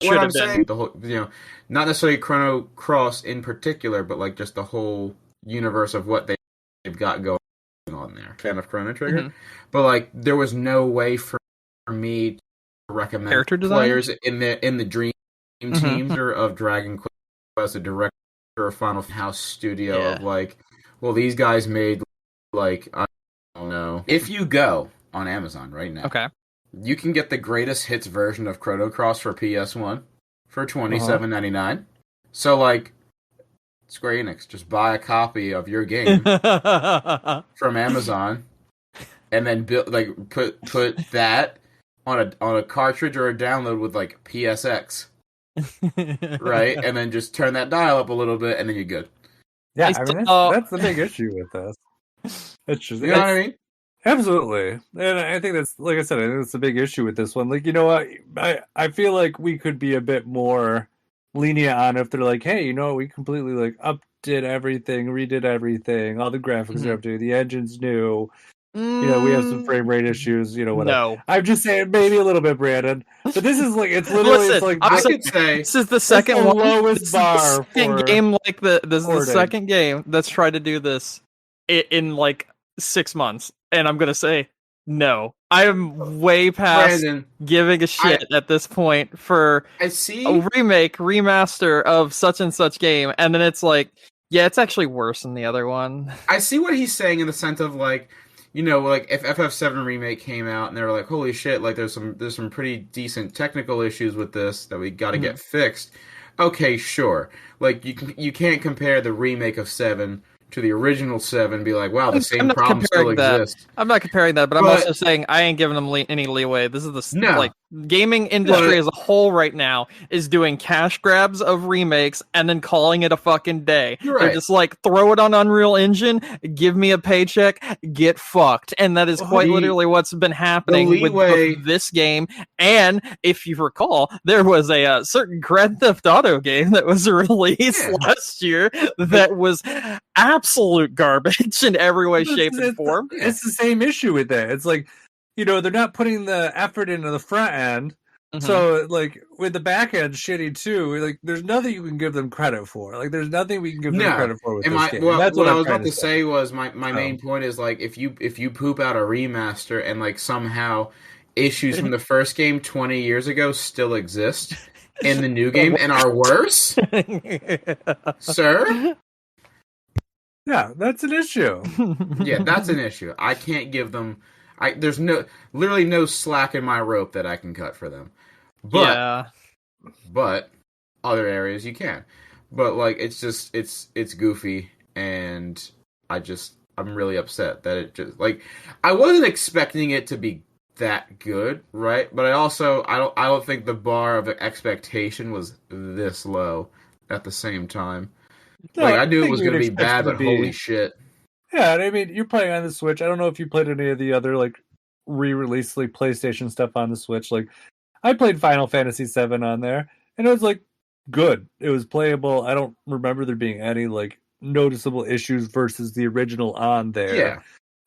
should have been. Saying, the whole, not necessarily Chrono Cross in particular, but like just the whole universe of what they've got going on there. Fan of Chrono Trigger, but like there was no way for me to recommend character players in the dream teams or of Dragon Quest, a director or Final House studio of like, well, these guys made like, I don't know. If you go on Amazon right now, you can get the greatest hits version of Chrono Cross for PS1 for $27.99. So, like, Square Enix, just buy a copy of your game from Amazon, and then put that on a cartridge or a download with like PSX, right? And then just turn that dial up a little bit, and then you're good. Yeah, I mean that's the big issue with this. It's just, you know what I mean? Absolutely. And I think that's, like I said, I think that's the big issue with this one. Like, you know what? I feel like we could be a bit more lenient on if they're like, hey, you know what? We completely like updid everything, redid everything, all the graphics are updated, the engine's new. You know, we have some frame rate issues, whatever. No. I'm just saying maybe a little bit, Brandon. But this is like, it's literally, Listen, it's like, I could say this is the second the one. lowest bar for game like this is the porting. second game that's tried to do this in like 6 months. And I'm going to say, no, I am way past Brandon, giving a shit at this point for I see a remaster of such and such game. And then it's like, yeah, it's actually worse than the other one. I see what he's saying in the sense of like, like if FF7 Remake came out and they were like, holy shit, like there's some pretty decent technical issues with this that we got to get fixed. Okay, sure. Like you can't compare the remake of 7 to the original 7 and be like, wow, the same problem still exists. I'm not comparing that, but I'm also saying I ain't giving them any leeway. This is like gaming industry as a whole right now is doing cash grabs of remakes and then calling it a fucking day. They're just like, throw it on Unreal Engine, give me a paycheck, get fucked. And that is quite literally what's been happening with both this game. And if you recall, there was a certain Grand Theft Auto game that was released last year that was absolute garbage in every way, shape, and form. It's the same issue with that. It's like, they're not putting the effort into the front end. Mhm. So, like, with the back end shitty too, like, there's nothing you can give them credit for. Like, there's nothing we can give them No. credit for with And this my game. well, That's what I I'm was trying about to say. say was my main point is like if you poop out a remaster and like somehow issues from the first game 20 years ago still exist in the new game and are worse, sir. Yeah, that's an issue. Yeah, that's an issue. I can't give them. There's literally no slack in my rope that I can cut for them. But Yeah. but other areas you can. But like it's just it's goofy, and I'm really upset that it just like I wasn't expecting it to be that good, right? But I don't think the bar of expectation was this low at the same time. No, Like I knew it think was you'd going to be expect bad, it to but be- holy shit. Yeah, and I mean, you're playing on the Switch. I don't know if you played any of the other like re-release like PlayStation stuff on the Switch. Like, I played Final Fantasy VII on there, and it was like good. It was playable. I don't remember there being any like noticeable issues versus the original on there. Yeah.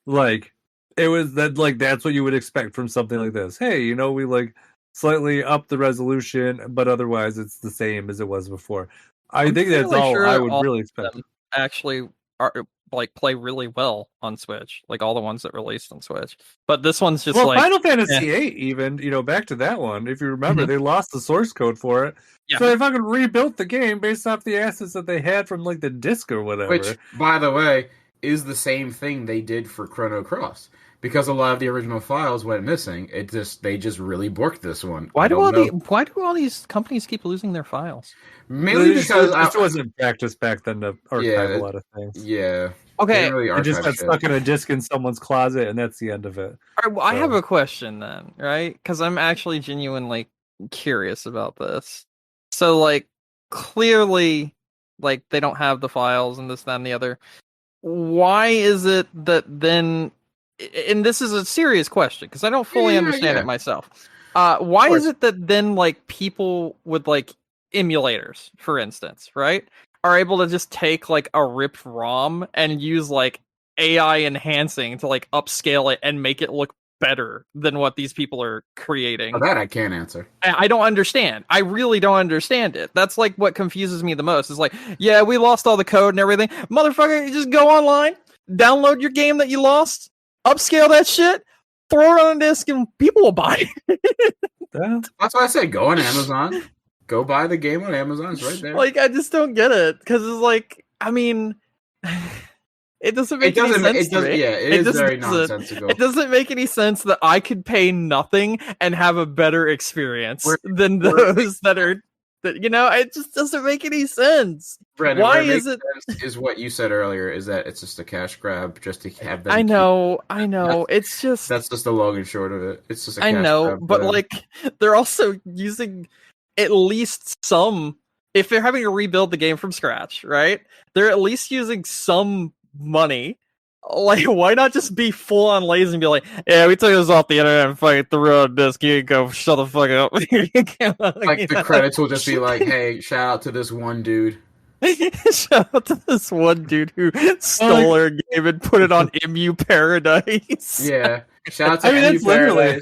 Like, it was that like that's what you would expect from something like this. Hey, you know, we like slightly up the resolution, but otherwise it's the same as it was before. I I'm think that's fairly all sure I would all really of expect. them actually are like play really well on Switch, like all the ones that released on Switch. But this one's just Well, like Final Fantasy VIII, even, you know, back to that one, if you remember, Mhm. they lost the source code for it. Yeah. So they fucking rebuilt the game based off the assets that they had from, like, the disc or whatever. Which, by the way, is the same thing they did for Chrono Cross. Because a lot of the original files went missing, they just really borked this one. why I do don't know. why do all these companies keep losing their files? Mainly because it wasn't practice back then to archive a lot of things. Yeah. Okay, They didn't really It just archive got shit. stuck in a disc in someone's closet, and that's the end of it. all right, well, I have So- a question then, right? Because I'm actually genuinely curious about this. So, like, clearly, like, they don't have the files and this, that, and the other. Why is it that then, and this is a serious question, because I don't fully understand it myself. Why is it that then, like, people with, like, emulators, for instance, right, are able to just take, like, a ripped ROM and use, like, AI enhancing to, like, upscale it and make it look better than what these people are creating? Oh, that I can't answer. I don't understand. I really don't understand it. That's like what confuses me the most. Is like, yeah, we lost all the code and everything. Motherfucker, you just go online, download your game that you lost, upscale that shit, throw it on a disc, and people will buy it. Yeah. That's why I said go on Amazon. Go buy the game on Amazon. It's right there. Like, I just don't get it. Because it's like, I mean, it doesn't make any sense to me. Yeah, it is very doesn't. nonsensical. It doesn't make any sense that I could pay nothing and have a better experience than those that are, that, you know, it just doesn't make any sense. Brendan, Why what is makes it? sense is what you said earlier, is that it's just a cash grab just to have them. I know. It's just. That's just the long and short of it. It's just a cash I know, grab. but like, they're also using at least some. If they're having to rebuild the game from scratch, right? They're at least using some money. Like, why not just be full on lazy and be like, yeah, we took this off the internet and fucking threw it on a disc. You can go shut the fuck up. like the credits will just be like, hey, shout out to this one dude. Shout out to this one dude who stole our game and put it on MU Paradise. Yeah. Shout out to I mean, MU that's literally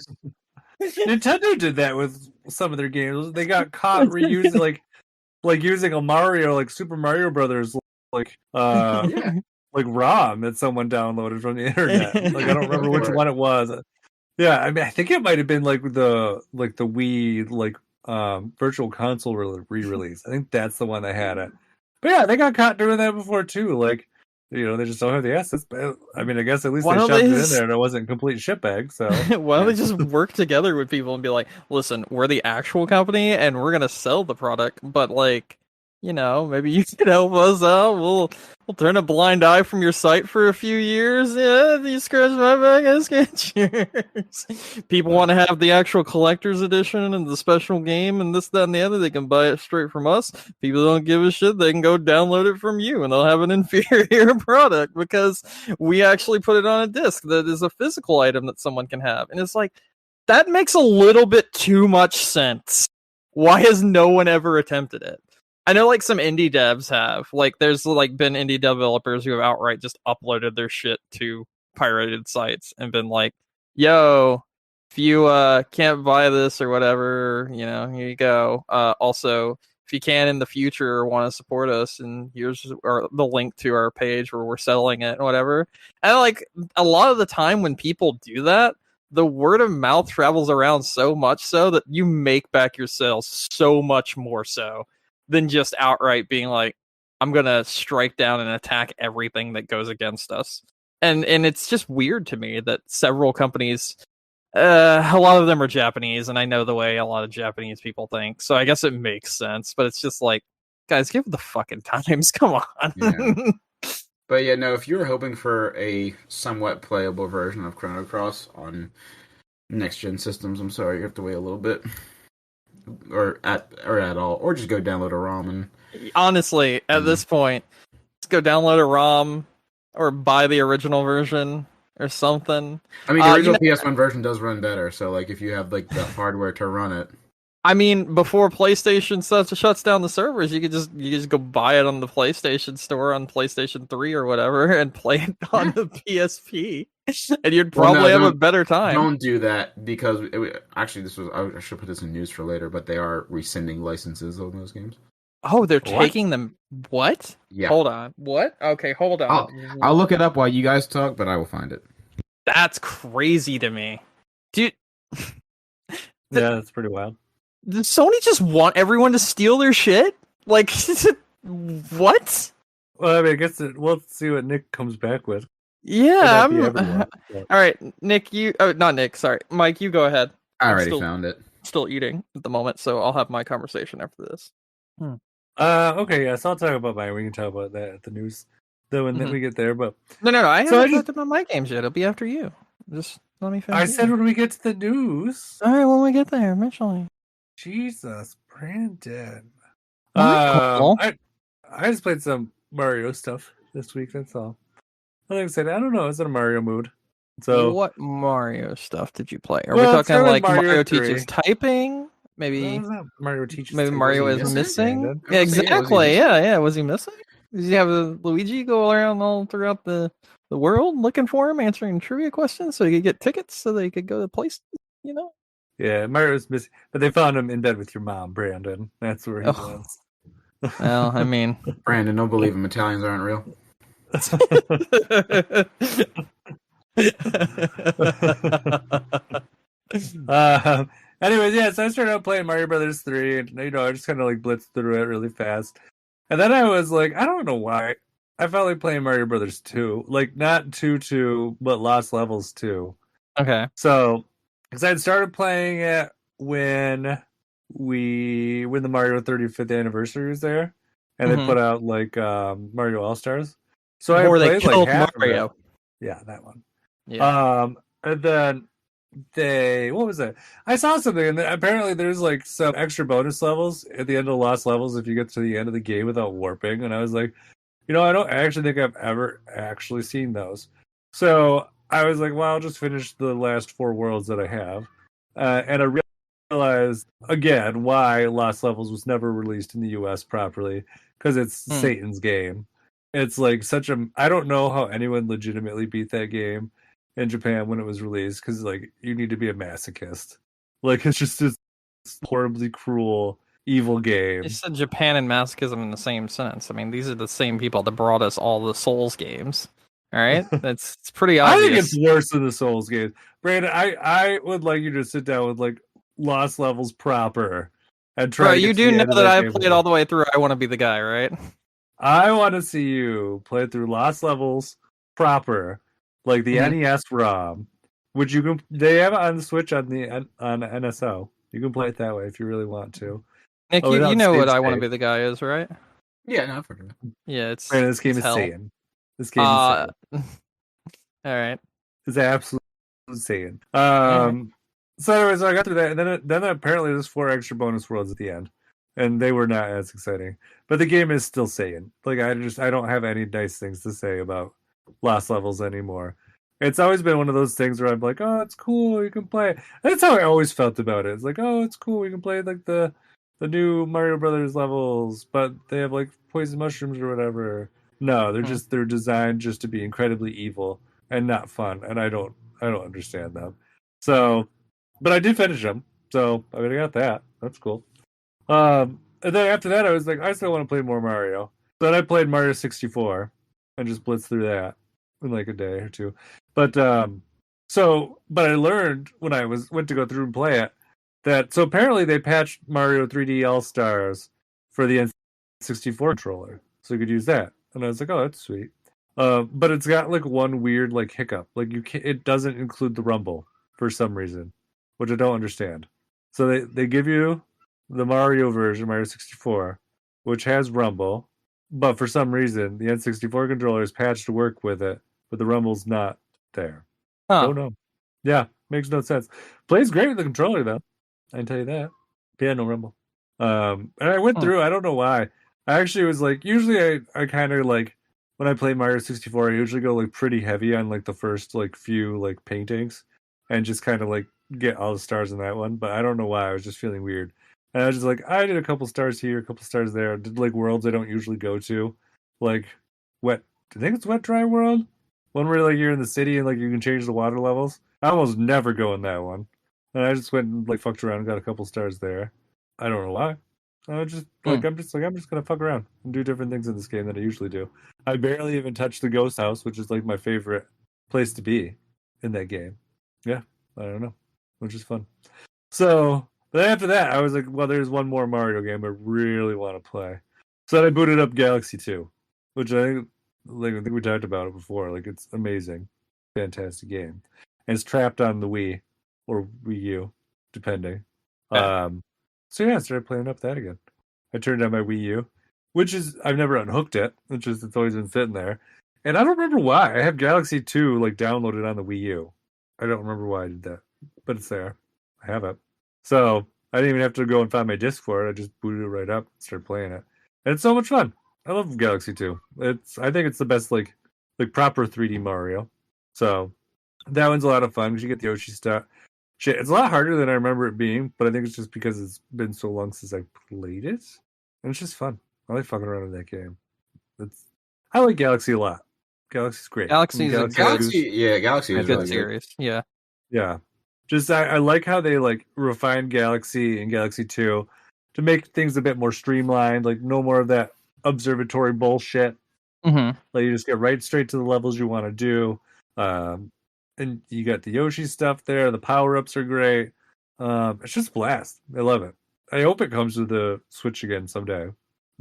Paradise. Nintendo did that with some of their games. They got caught reusing like using a Mario, like Super Mario Brothers, like Yeah. like ROM that someone downloaded from the internet. Like, I don't remember which one it was. Yeah, I mean, I think it might have been like the Wii like Virtual Console re-release. I think that's the one that had it. But yeah, they got caught doing that before too. Like, you know, they just don't have the assets. But I mean, I guess at least Why they don't shoved they it in just- there and it wasn't a complete shitbag. So Why don't they just work together with people and be like, listen, we're the actual company and we're gonna sell the product, but like, you know, maybe you can help us out. We'll turn a blind eye from your site for a few years. Yeah, you scratch my back, I scratch yours. People want to have the actual collector's edition and the special game and this, that, and the other. They can buy it straight from us. People don't give a shit. They can go download it from you and they'll have an inferior product because we actually put it on a disc that is a physical item that someone can have. And it's like, that makes a little bit too much sense. Why has no one ever attempted it? I know, like, some indie devs have. Like, there's, like, been indie developers who have outright just uploaded their shit to pirated sites and been like, yo, if you can't buy this or whatever, here you go. Also, if you can in the future want to support us, and here's the link to our page where we're selling it and whatever. And like a lot of the time when people do that, the word of mouth travels around so much so that you make back your sales so much more so than just outright being like, I'm gonna strike down and attack everything that goes against us. And it's just weird to me that several companies, a lot of them are Japanese, and I know the way a lot of Japanese people think, so I guess it makes sense. But it's just like, guys, give it the fucking times. Come on. Yeah. But yeah, no, if you were hoping for a somewhat playable version of Chrono Cross on next-gen systems, I'm sorry, you have to wait a little bit. Or at all. Or just go download a ROM and... Honestly, at this point, just go download a ROM or buy the original version or something. I mean, the original PS1 version does run better, so like if you have like the hardware to run it. I mean, before PlayStation shuts down the servers, you could just go buy it on the PlayStation Store on PlayStation 3 or whatever and play it on the PSP, and you'd probably have a better time. Don't do that because actually, I should put this in news for later, but they are rescinding licenses on those games. Oh, they're taking them. What? Yeah. Hold on. What? Okay, hold on. I'll look it up while you guys talk, but I will find it. That's crazy to me, dude. Yeah, that's pretty wild. Did Sony just want everyone to steal their shit? Like, what? Well, I mean, I guess we'll see what Nick comes back with. Yeah, all right, Nick. Not Nick. Sorry, Mike. You go ahead. I already found it. Still eating at the moment, so I'll have my conversation after this. Okay, yeah. So I'll talk about mine. We can talk about that at the news, though, when we get there. But no. I haven't talked about my games yet. It'll be after you. Just let me finish. I said when we get to the news. All right, when we get there, eventually. Jesus, Brandon. Cool. I just played some Mario stuff this week. That's all. Like I said, I don't know. I was in a Mario mood. So what Mario stuff did you play? Are we talking like Mario teaches typing? Maybe Mario teaches. Maybe Mario is missing. Yeah, exactly. Yeah. Was he missing? Did you have Luigi go around all throughout the world looking for him, answering trivia questions so he could get tickets so they could go to places? Yeah, Mario was missing, but they found him in bed with your mom, Brandon. That's where he was. Well, I mean, Brandon, don't believe him. Italians aren't real. Anyways, yeah, so I started out playing Mario Brothers 3, and I just kind of like blitzed through it really fast. And then I was like, I don't know why. I felt like playing Mario Brothers 2. Like, not 2, but Lost Levels 2. Okay. So, because I had started playing it when the Mario 35th anniversary was there, and they put out like Mario All Stars. So I played like half Mario. Yeah, that one. Yeah. And then what was it? I saw something, and apparently there's like some extra bonus levels at the end of Lost Levels if you get to the end of the game without warping. And I was like, I don't actually think I've ever actually seen those. So I was like, well, I'll just finish the last 4 worlds that I have. And I realized, again, why Lost Levels was never released in the US properly. Because it's Satan's game. It's like I don't know how anyone legitimately beat that game in Japan when it was released. Because, like, you need to be a masochist. Like, it's just this horribly cruel, evil game. You said Japan and masochism in the same sentence. I mean, these are the same people that brought us all the Souls games. All right, it's pretty obvious. I think it's worse than the Souls games. Brandon, I would like you to sit down with like Lost Levels proper and try. Bro, you do know that I played all the way through. I want to be the guy, right? I want to see you play through Lost Levels proper, like the NES ROM, which you can. They have it on the Switch on NSO. You can play it that way if you really want to. Nick, you know what I want to be the guy is, right? Yeah, no, I've heard of it. Yeah, it's. Brandon, this game is hell. Satan. This game is all right. It's absolutely insane. So anyways, I got through that, and then apparently there's 4 extra bonus worlds at the end, and they were not as exciting. But the game is still Satan. Like I don't have any nice things to say about Lost Levels anymore. It's always been one of those things where I'm like, oh, it's cool, you can play it. That's how I always felt about it. It's like, oh, it's cool, we can play like the new Mario Brothers levels, but they have like poison mushrooms or whatever. No, they're designed just to be incredibly evil and not fun, and I don't understand them. So But I did finish them, so I mean, I got that. That's cool. And then after that, I was like, I still want to play more Mario. Then I played Mario 64 and just blitzed through that in like a day or two. But but I learned when I went to go through and play it that so apparently they patched Mario 3D All Stars for the N64 controller, so you could use that. And I was like, oh, that's sweet. But it's got like one weird like hiccup. Like it doesn't include the rumble for some reason, which I don't understand. So they give you the Mario version, Mario 64, which has rumble, but for some reason the N64 controller is patched to work with it, but the rumble's not there. Huh. Don't know. Yeah, makes no sense. Plays great with the controller though. I can tell you that. Yeah, no rumble. And I went through. I don't know why. I actually was like, usually I kind of like when I play Mario 64, I usually go like pretty heavy on like the first like few like paintings, and just kind of like get all the stars in that one. But I don't know why. I was just feeling weird. And I was just like, I did a couple stars here, a couple stars there. I did like worlds I don't usually go to, like wet. I think it's wet dry world. One where like you're in the city and like you can change the water levels. I almost never go in that one, and I just went and like fucked around and got a couple stars there. I don't know why. I was just like I'm just gonna fuck around and do different things in this game than I usually do. I barely even touched the ghost house, which is like my favorite place to be in that game. Yeah, I don't know, which is fun. So then after that, I was like, well, there's one more Mario game I really want to play. So then I booted up Galaxy 2, which I think we talked about it before. Like it's amazing, fantastic game, and it's trapped on the Wii or Wii U, depending. So yeah, I started playing up that again. I turned on my Wii U, which is I've never unhooked it. It's always been sitting there, and I don't remember why. I have Galaxy 2 like downloaded on the Wii U. I don't remember why I did that, but it's there. I have it. So I didn't even have to go and find my disc for it. I just booted it right up and started playing it. And it's so much fun. I love Galaxy 2. I think it's the best like proper 3D Mario. So that one's a lot of fun because you get the Yoshi stuff. Shit, it's a lot harder than I remember it being, but I think it's just because it's been so long since I played it. And it's just fun. I like fucking around in that game. I like Galaxy a lot. Galaxy's great. Galaxy is Galaxy is good really series. Yeah. Yeah. Just I like how they like refined Galaxy and Galaxy 2 to make things a bit more streamlined, like no more of that observatory bullshit. Mm-hmm. Like you just get right straight to the levels you want to do. And you got the Yoshi stuff there. The power-ups are great. It's just a blast. I love it. I hope it comes to the Switch again someday.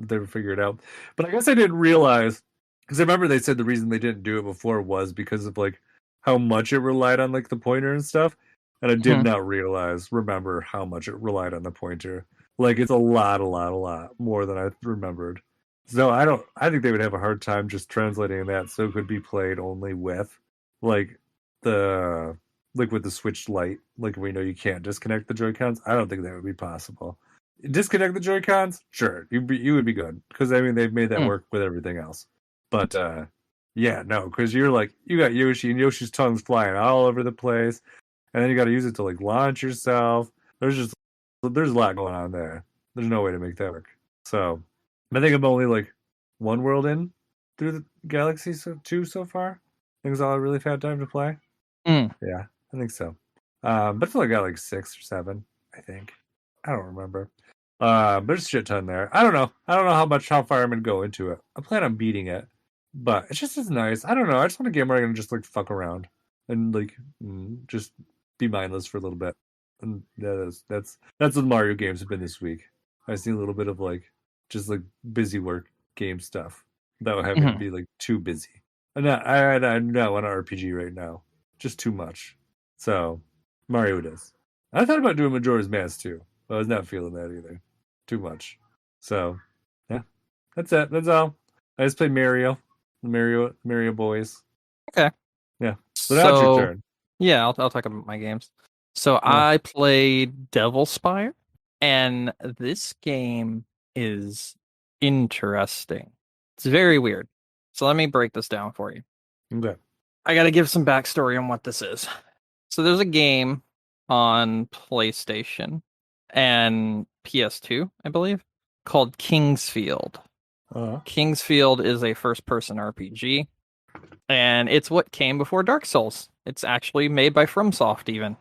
If they ever figure it out. But I guess I didn't realize, because I remember they said the reason they didn't do it before was because of like how much it relied on like the pointer and stuff. And I did not remember how much it relied on the pointer. Like it's a lot more than I remembered. So I think they would have a hard time just translating that so it could be played only with like with the Switch Lite. Like we know you can't disconnect the Joy-Cons. I don't think that would be possible. Disconnect the Joy-Cons? Sure. You would be good. Because I mean they've made that work with everything else. But yeah, no, because you're like you got Yoshi and Yoshi's tongue's flying all over the place. And then you got to use it to like launch yourself. There's a lot going on there. There's no way to make that work. So I think I'm only like one world in through the Galaxy 2 so far. I think it's all a really fat time to play. Yeah, I think so. But I feel like I got like 6 or 7. I think I don't remember. But there's a shit ton there. I don't know how far I'm gonna go into it. I plan on beating it, but it's just as nice. I don't know. I just want a game where I can just like fuck around and like just be mindless for a little bit. And that's what Mario games have been this week. I see a little bit of like just like busy work game stuff without having to be like too busy. I'm not on an RPG right now. Just too much. So Mario it is. I thought about doing Majora's Mask too, but I was not feeling that either. Too much. So yeah, that's it. That's all. I just played Mario Boys. Okay. Yeah. So now it's your turn. Yeah, I'll talk about my games. So I played Devil Spire, and this game is interesting. It's very weird. So let me break this down for you. Okay. I got to give some backstory on what this is. So there's a game on PlayStation and PS2, I believe, called Kingsfield. Kingsfield is a first-person RPG, and it's what came before Dark Souls. It's actually made by FromSoft, even.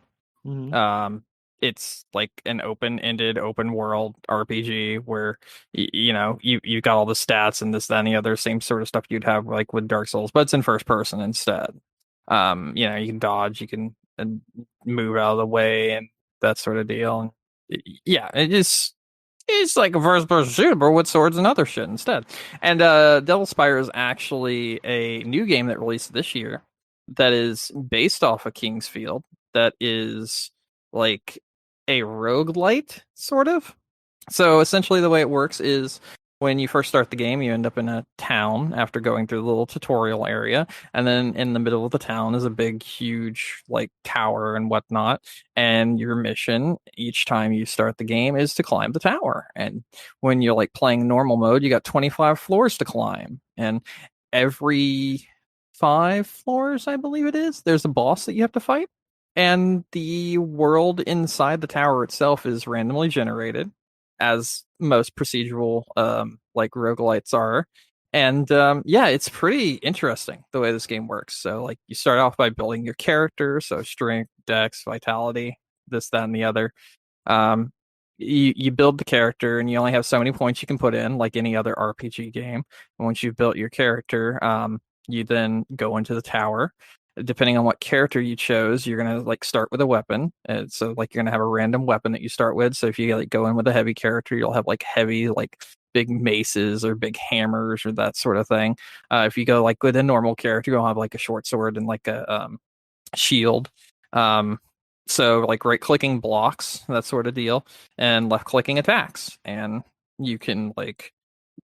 it's like an open-ended, open-world RPG where you got all the stats and this, that, and the other same sort of stuff you'd have like with Dark Souls, but it's in first person instead. You can dodge, you can move out of the way, and that sort of deal. And yeah, it's like a first-person shooter, but with swords and other shit instead. And Devil Spire is actually a new game that released this year that is based off of Kingsfield. That is like a roguelite, sort of. So essentially the way it works is when you first start the game, you end up in a town after going through the little tutorial area, and then in the middle of the town is a big, huge like tower and whatnot. And your mission each time you start the game is to climb the tower. And when you're like playing normal mode, you got 25 floors to climb, and every 5 floors, I believe it is, there's a boss that you have to fight. And the world inside the tower itself is randomly generated, as most procedural like roguelites are. And yeah, it's pretty interesting the way this game works. So like you start off by building your character, so strength, dex, vitality, this, that, and the other. You build the character and you only have so many points you can put in, like any other RPG game. And once you've built your character, you then go into the tower. Depending on what character you chose, you're gonna like start with a weapon. And so like you're gonna have a random weapon that you start with. So if you like go in with a heavy character, you'll have like heavy like big maces or big hammers or that sort of thing. If you go like with a normal character, you'll have like a short sword and like a shield. So like right clicking blocks, that sort of deal, and left clicking attacks. And you can like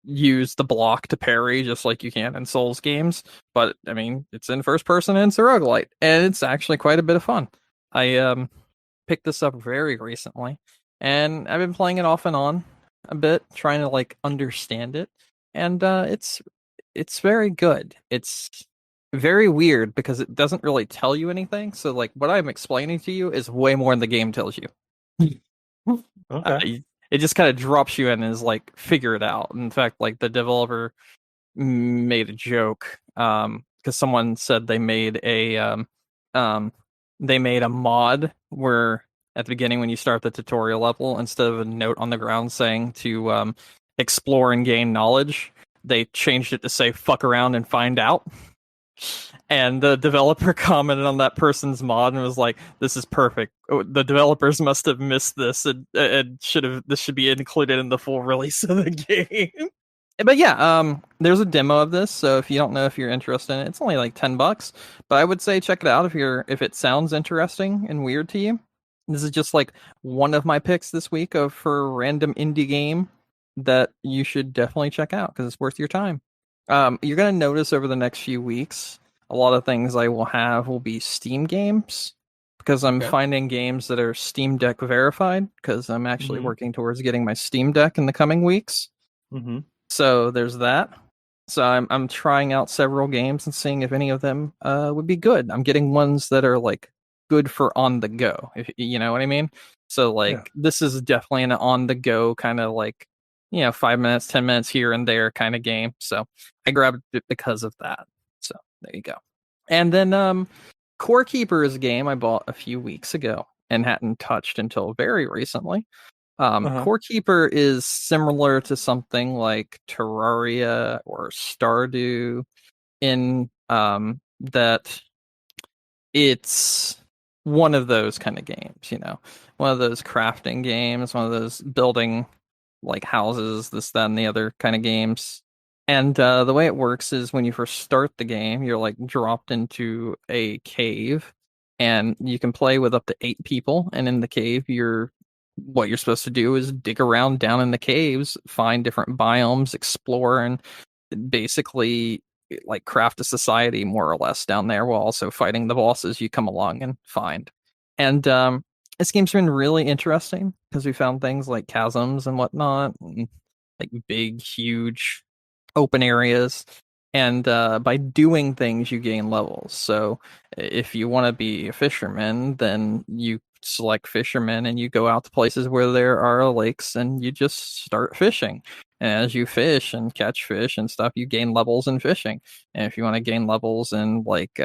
use the block to parry just like you can in Souls games. But I mean, it's in first person and it's a roguelite, and it's actually quite a bit of fun. I picked this up very recently, and I've been playing it off and on a bit, trying to like understand it. And it's very good. It's very weird because it doesn't really tell you anything. So like what I'm explaining to you is way more than the game tells you. Okay. It just kind of drops you in and is like figure it out. In fact, like the developer made a joke because someone said they made a mod where at the beginning when you start the tutorial level, instead of a note on the ground saying to explore and gain knowledge, they changed it to say fuck around and find out. And the developer commented on that person's mod and was like, "This is perfect. The developers must have missed this, and this should be included in the full release of the game." But yeah, there's a demo of this, so if you don't know if you're interested in it, it's only like $10. But I would say check it out if it sounds interesting and weird to you. This is just like one of my picks this week for a random indie game that you should definitely check out because it's worth your time. You're going to notice over the next few weeks, a lot of things I will have will be Steam games because I'm finding games that are Steam Deck verified because I'm actually working towards getting my Steam Deck in the coming weeks. Mm-hmm. So there's that. So I'm trying out several games and seeing if any of them would be good. I'm getting ones that are like good for on the go, if you know what I mean. So like this is definitely an on the go kind of like 5 minutes, 10 minutes here and there kind of game. So I grabbed it because of that. So there you go. And then Core Keeper is a game I bought a few weeks ago and hadn't touched until very recently. Core Keeper is similar to something like Terraria or Stardew in that it's one of those kind of games, one of those crafting games, one of those building like houses, this, that, and the other kind of games. And the way it works is when you first start the game, you're like dropped into a cave, and you can play with up to 8 people. And in the cave, what you're supposed to do is dig around down in the caves, find different biomes, explore, and basically like craft a society more or less down there, while also fighting the bosses you come along and find. And this game's been really interesting because we found things like chasms and whatnot, and like big, huge open areas. And by doing things, you gain levels. So if you want to be a fisherman, then you select fishermen and you go out to places where there are lakes and you just start fishing. And as you fish and catch fish and stuff, you gain levels in fishing. And if you want to gain levels in like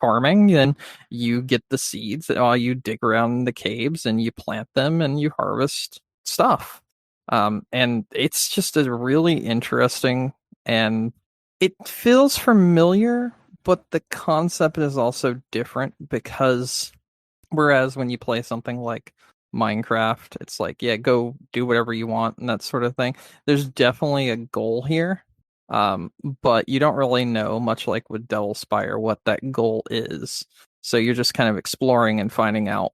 farming, then you get the seeds. You dig around in the caves and you plant them and you harvest stuff. And it's just a really interesting, and it feels familiar, but the concept is also different because whereas when you play something like Minecraft, it's like, yeah, go do whatever you want and that sort of thing. There's definitely a goal here. But you don't really know, much like with Devil Spire, what that goal is. So you're just kind of exploring and finding out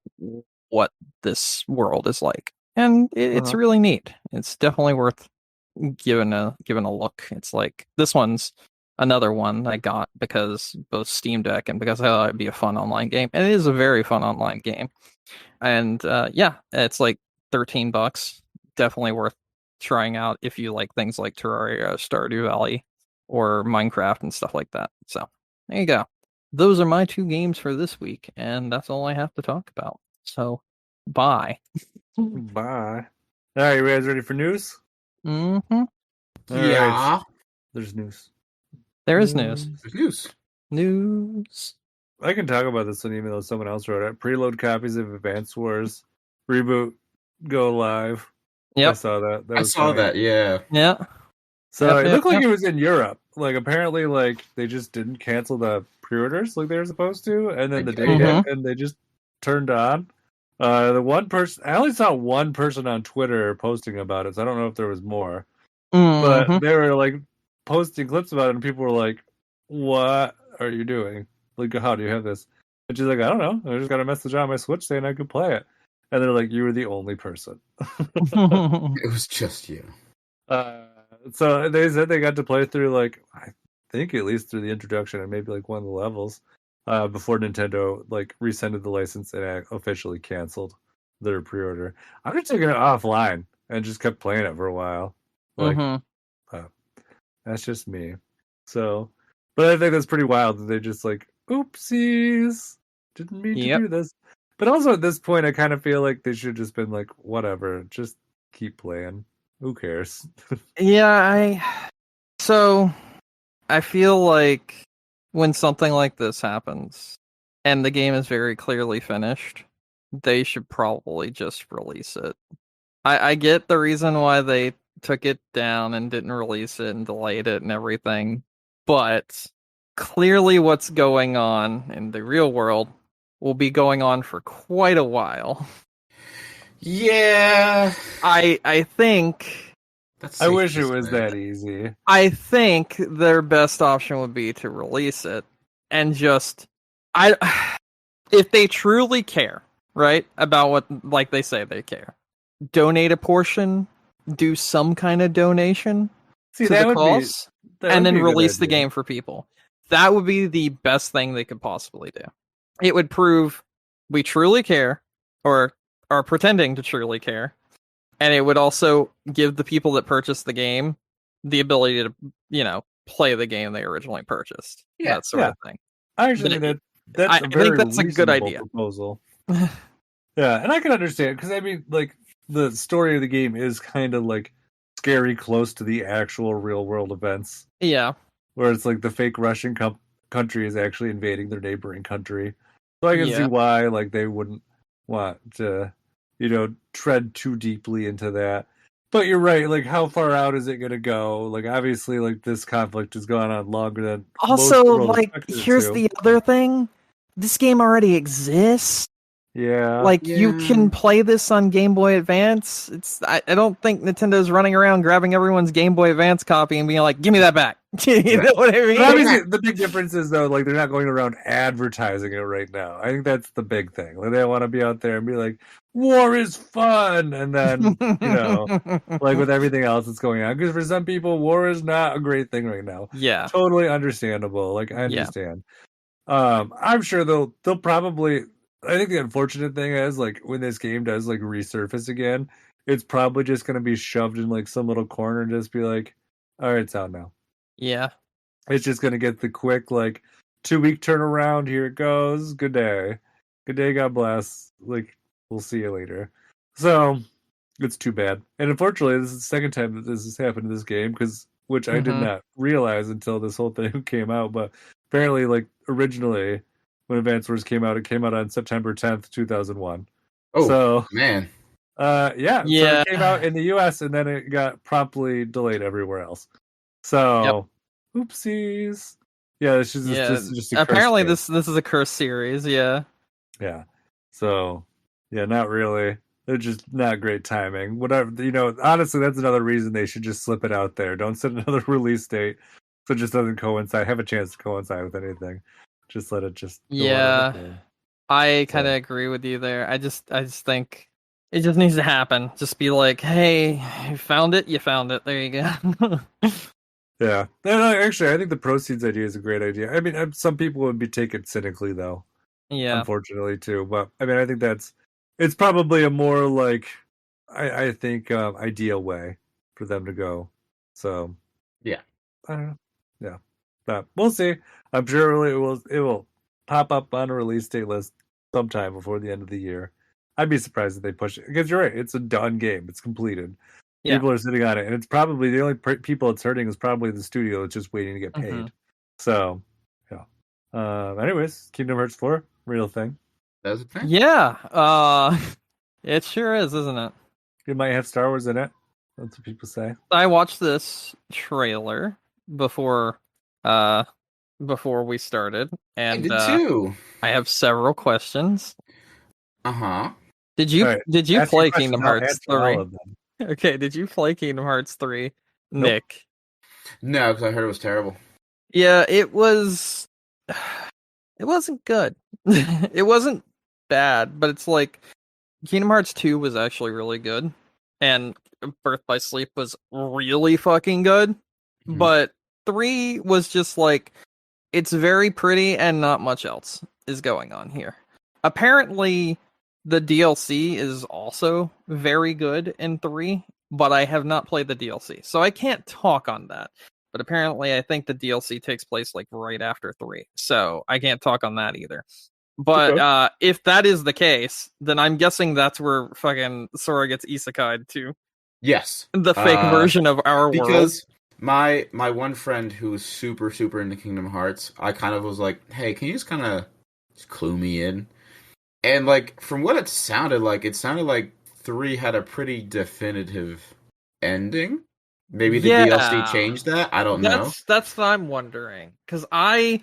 what this world is like. And it's really neat. It's definitely worth giving a look. It's like this one's another one I got because both Steam Deck and because I thought it'd be a fun online game. And it is a very fun online game. And yeah, it's like $13. Definitely worth trying out if you like things like Terraria, Stardew Valley, or Minecraft and stuff like that. So there you go. Those are my 2 games for this week, and that's all I have to talk about. So bye. Bye. All right, you guys ready for news? Mm-hmm. All Yeah. right. There's news. There is news. News. News. I can talk about this one even though someone else wrote it. Preload copies of Advance Wars. Reboot. Go live. Yep. I saw that. I saw that, yeah. Yeah. So Yep, it looked yep, like yep. it was in Europe. Like apparently, like they just didn't cancel the pre-orders like they were supposed to, and then the day hit, and they just turned on. The one person I only saw one person on Twitter posting about it, so I don't know if there was more. But they were like posting clips about it, and people were like, "What are you doing? Like, how do you have this?" And she's like, "I don't know. I just got a message on my Switch saying I could play it." And they're like, "You were the only person." It was just you. So they said they got to play through, like, I think at least through the introduction and maybe like one of the levels before Nintendo like rescinded the license and officially canceled their pre-order. I'm just taking it offline and just kept playing it for a while. Like, that's just me. So, but I think that's pretty wild that they just like, oopsies, didn't mean to do this. But also at this point, I kind of feel like they should have just been like, whatever, just keep playing. Who cares? Yeah, so I feel like when something like this happens and the game is very clearly finished, they should probably just release it. I get the reason why they took it down and didn't release it and delayed it and everything, but clearly what's going on in the real world will be going on for quite a while. Yeah. I think... I wish it was that easy. I think their best option would be to release it and just... if they truly care, right, about what, like they say they care, donate a portion, do some kind of donation to the cause, and then release the game for people. That would be the best thing they could possibly do. It would prove we truly care, or are pretending to truly care, and it would also give the people that purchased the game the ability to, you know, play the game they originally purchased. Yeah, that sort of thing. I actually think that's I think that's a good idea. Proposal. Yeah, and I can understand because I mean, like, the story of the game is kind of like scary close to the actual real world events. Yeah, where it's like the fake Russian country is actually invading their neighboring country. So I can see why like they wouldn't want to, you know, tread too deeply into that. But you're right. Like, how far out is it going to go? Like, obviously, like this conflict has gone on longer than. Also, like, here's the other thing: this game already exists. Yeah. Like, you can play this on Game Boy Advance. I don't think Nintendo's running around grabbing everyone's Game Boy Advance copy and being like, "Give me that back." You know what I mean? But obviously, the big difference is though, like, they're not going around advertising it right now. I think that's the big thing. Like, they want to be out there and be like, "War is fun," and then you know, like with everything else that's going on, because for some people, war is not a great thing right now. Yeah, totally understandable. Like, I understand. I'm sure they'll probably. I think the unfortunate thing is, like, when this game does like resurface again, it's probably just going to be shoved in like some little corner and just be like, "All right, it's out now." Yeah. It's just going to get the quick, like, 2-week turnaround. Here it goes. Good day. Good day. God bless. Like, we'll see you later. So, it's too bad. And unfortunately, this is the second time that this has happened in this game, which I did not realize until this whole thing came out. But apparently, like, originally, when Advance Wars came out. It came out on September 10th, 2001. Oh, So, man. yeah. So Yeah. it came out in the US and then it got promptly delayed everywhere else. So, oopsies. Yeah, this is just a apparently cursed this is a cursed series. Yeah. Yeah. So, yeah, not really. They're just not great timing. Whatever, honestly, that's another reason they should just slip it out there. Don't set another release date so it just doesn't coincide. Have a chance to coincide with anything. Just let it just go out on its own. I kind of agree with you there. I just think it just needs to happen. Just be like, hey, you found it. There you go. Yeah. No, actually, I think the proceeds idea is a great idea. I mean, some people would be taken cynically, though. Yeah. Unfortunately, too. But, I mean, I think it's probably a more, like, I think, ideal way for them to go. So, Yeah. I don't know. Yeah. But we'll see. I'm sure it will pop up on a release date list sometime before the end of the year. I'd be surprised if they push it. Because you're right. It's a done game. It's completed. Yeah. People are sitting on it. And it's probably the only people it's hurting is probably the studio that's just waiting to get paid. Mm-hmm. So, yeah. Anyways, Kingdom Hearts 4, real thing. That's a thing? Yeah. It sure is, isn't it? It might have Star Wars in it. That's what people say. I watched this trailer before we started, and I did too. I have several questions. Uh-huh. Did you Ask play your questions, Kingdom I'll Hearts answer 3? all of them. Okay, did you play Kingdom Hearts 3, Nope. Nick? No, because I heard it was terrible. Yeah, it was. It wasn't good. It wasn't bad, but it's like Kingdom Hearts 2 was actually really good, and Birth by Sleep was really fucking good. Mhm. But 3 was just like, it's very pretty and not much else is going on here. Apparently, the DLC is also very good in 3, but I have not played the DLC, so I can't talk on that. But apparently, I think the DLC takes place like right after 3, so I can't talk on that either. But Okay. if that is the case, then I'm guessing that's where fucking Sora gets isekai'd to. Yes. The fake version of our world. Because my one friend who was super, super into Kingdom Hearts, I kind of was like, hey, can you just kind of clue me in? And, like, from what it sounded like 3 had a pretty definitive ending. Maybe the DLC changed that? I don't know. That's what I'm wondering. Because I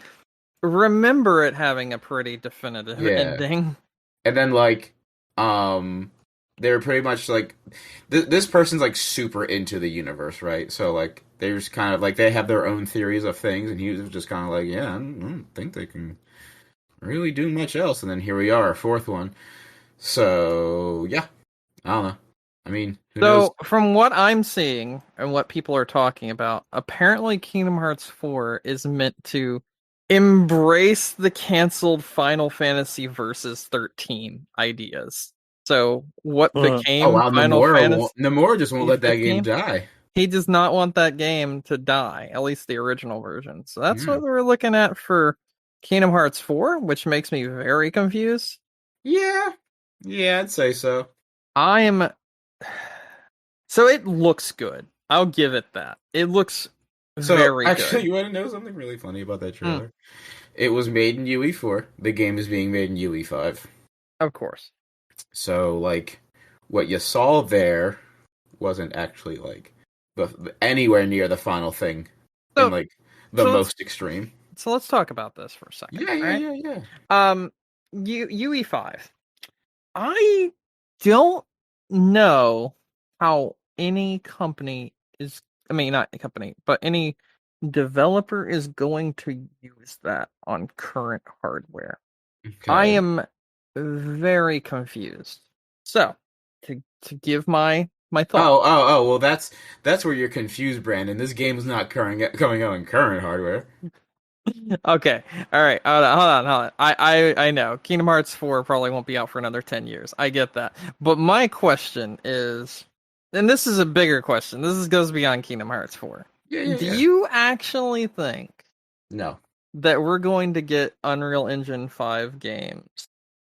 remember it having a pretty definitive ending. And then, like, they're pretty much, like, this person's, like, super into the universe, right? So, like, they're just kind of, like, they have their own theories of things, and he was just kind of like, yeah, I don't think they can really do much else. And then here we are, 4th one. So, yeah. I don't know. I mean, who knows? From what I'm seeing and what people are talking about, apparently Kingdom Hearts 4 is meant to embrace the canceled Final Fantasy Versus 13 ideas. So what became Final Fantasy? Nomura just won't let that 15? game die. He does not want that game to die, at least the original version. So that's what we're looking at for Kingdom Hearts 4, which makes me very confused. Yeah, I'd say so. So it looks good. I'll give it that. It looks very good. Actually, you want to know something really funny about that trailer? It was made in UE4. The game is being made in UE5. Of course. So, like, what you saw there wasn't actually, like, anywhere near the final thing in, like, the most extreme. So let's talk about this for a second. Yeah. UE5. I don't know how any company is, I mean, not a company, but any developer is going to use that on current hardware. Okay. I am very confused. So, to give my thought. Oh, well, that's where you're confused, Brandon. This game is not coming out on current hardware. Okay, all right, hold on. I know Kingdom Hearts 4 probably won't be out for another 10 years. I get that, but my question is, and this is a bigger question. Goes beyond Kingdom Hearts 4. Do you actually think that we're going to get Unreal Engine 5 games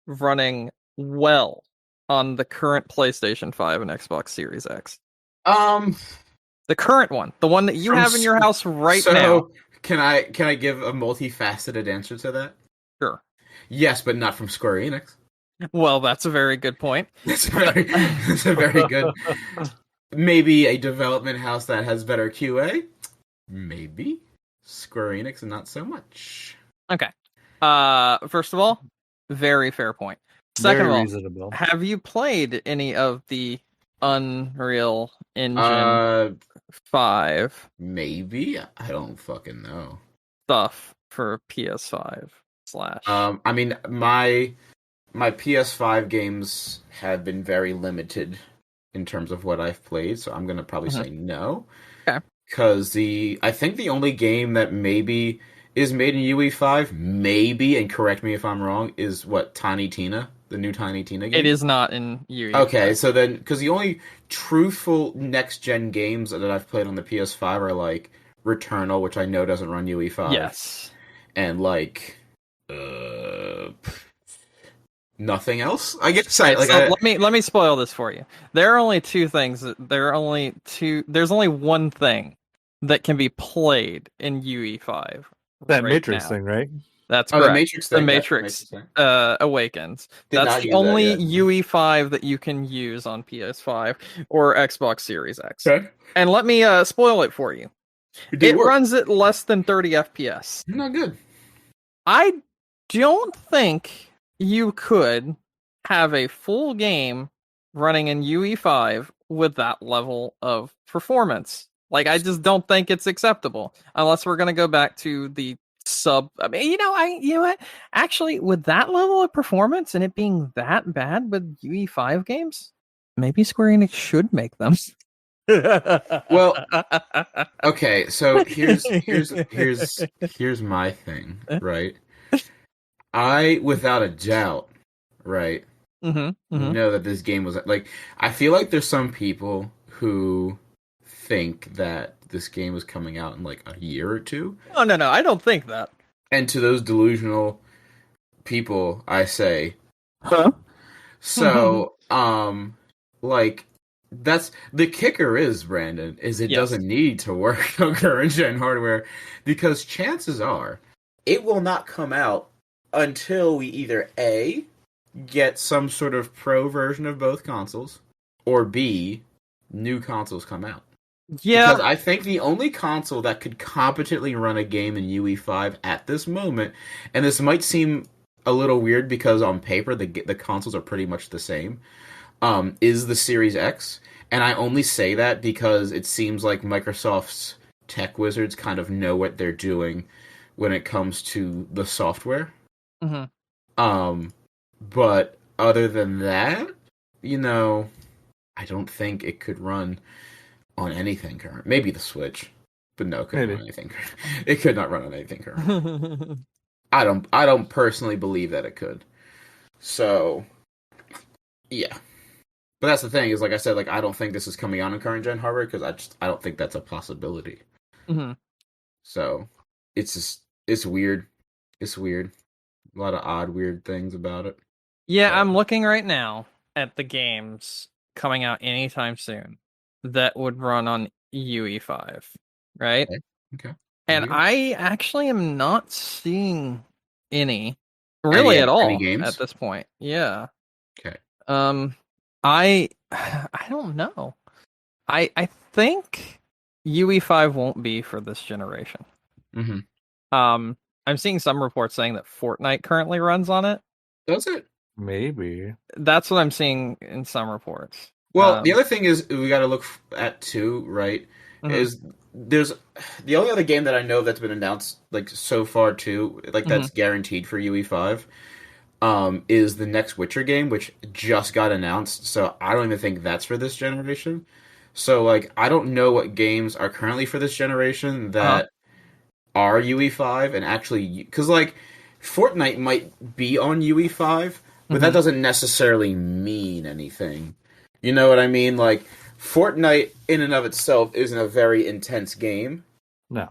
running well on the current PlayStation 5 and Xbox Series X? The current one, the one that you have in your house right now. Can I give a multifaceted answer to that? Sure. Yes, but not from Square Enix. Well, that's a very good point. That's a very good. Maybe a development house that has better QA. Maybe Square Enix, and not so much. Okay. First of all, very fair point. Second Very of all, reasonable. have you played any of the Unreal Engine 5 Maybe I don't fucking know. stuff for PS5 slash? I mean, my PS5 games have been very limited in terms of what I've played, so I'm gonna probably say no. Okay. Because I think the only game that maybe is made in UE5, maybe, and correct me if I'm wrong, is what, Tiny Tina, the new Tiny Tina game. It is not in UE. Okay, so then, because the only truthful next-gen games that I've played on the PS5 are, like, Returnal, which I know doesn't run UE5. Yes. And, like, nothing else, I guess. Let me spoil this for you. There are only two things. There's only one thing that can be played in UE5. That right Matrix now. thing, right? That's correct. The Matrix thing. The Matrix Awakens. Did That's not the use that only yet. UE5 that you can use on PS5 or Xbox Series X. Okay. And let me spoil it for you. It runs at less than 30 FPS. Not good. I don't think you could have a full game running in UE5 with that level of performance. Like, I just don't think it's acceptable unless we're going to go back to the I mean, you know what? Actually, with that level of performance and it being that bad with UE5 games, maybe Square Enix should make them. Well, okay, so here's my thing, right? I, without a doubt, right, know that this game was, like, I feel like there's some people who think that this game was coming out in, like, a year or two. Oh, no, I don't think that. And to those delusional people, I say, huh? So, like, that's the kicker is, Brandon, is it doesn't need to work on current gen hardware, because chances are it will not come out until we either A, get some sort of pro version of both consoles, or B, new consoles come out. Yeah. Because I think the only console that could competently run a game in UE5 at this moment, and this might seem a little weird because on paper the consoles are pretty much the same, is the Series X. And I only say that because it seems like Microsoft's tech wizards kind of know what they're doing when it comes to the software. But other than that, I don't think it could run on anything current. Maybe the Switch, but no, it couldn't run on anything current. It could not run on anything current. I don't personally believe that it could. So, yeah. But that's the thing, is, like I said, like, I don't think this is coming out on current gen hardware, because I don't think that's a possibility. So, it's weird. It's weird. A lot of odd, weird things about it. Yeah, I'm looking right now at the games coming out anytime soon that would run on UE5, right? Okay. And I actually am not seeing any at all any games? at this point. Yeah. Okay. I don't know. I think UE5 won't be for this generation. I'm seeing some reports saying that Fortnite currently runs on it. Does it? Maybe. That's what I'm seeing in some reports. Well, the other thing is we got to look at too, right? Is there's the only other game that I know that's been announced, like, so far too, like, that's guaranteed for UE5, is the next Witcher game, which just got announced. So I don't even think that's for this generation. So, like, I don't know what games are currently for this generation that are UE5 and actually, because, like, Fortnite might be on UE5, but that doesn't necessarily mean anything. You know what I mean? Like, Fortnite in and of itself isn't a very intense game. No.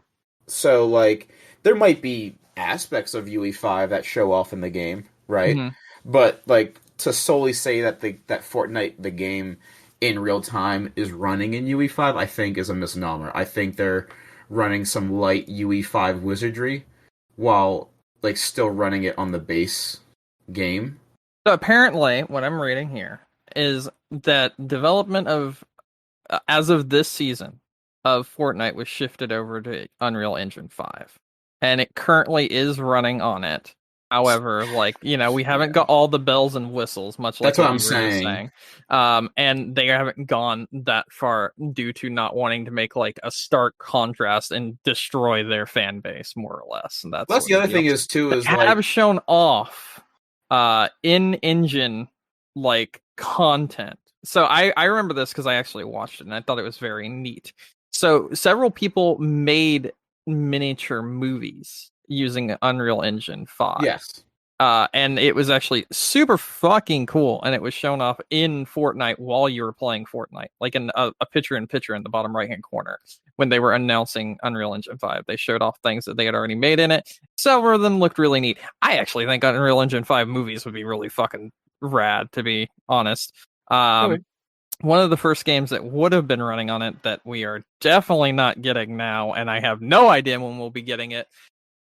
So, like, there might be aspects of UE5 that show off in the game, right? But, like, to solely say that that Fortnite, the game, in real time is running in UE5, I think is a misnomer. I think they're running some light UE5 wizardry while like still running it on the base game. So apparently, what I'm reading here is that development of, as of this season of Fortnite was shifted over to Unreal Engine 5. And it currently is running on it. However, like, we haven't got all the bells and whistles, much like That's what you I'm were just saying. and they haven't gone that far due to not wanting to make like a stark contrast and destroy their fan base, more or less. And that's Plus, the other thing is too is like have shown off in-engine like content. So I remember this because I actually watched it and I thought it was very neat. So several people made miniature movies using Unreal Engine 5. yes. And it was actually super fucking cool, and it was shown off in Fortnite while you were playing Fortnite, like in a picture-in-picture in the bottom right-hand corner. When they were announcing Unreal Engine 5, they showed off things that they had already made in it. Several of them looked really neat. I actually think Unreal Engine 5 movies would be really fucking rad, to be honest. Okay. One of the first games that would have been running on it that we are definitely not getting now, and I have no idea when we'll be getting it,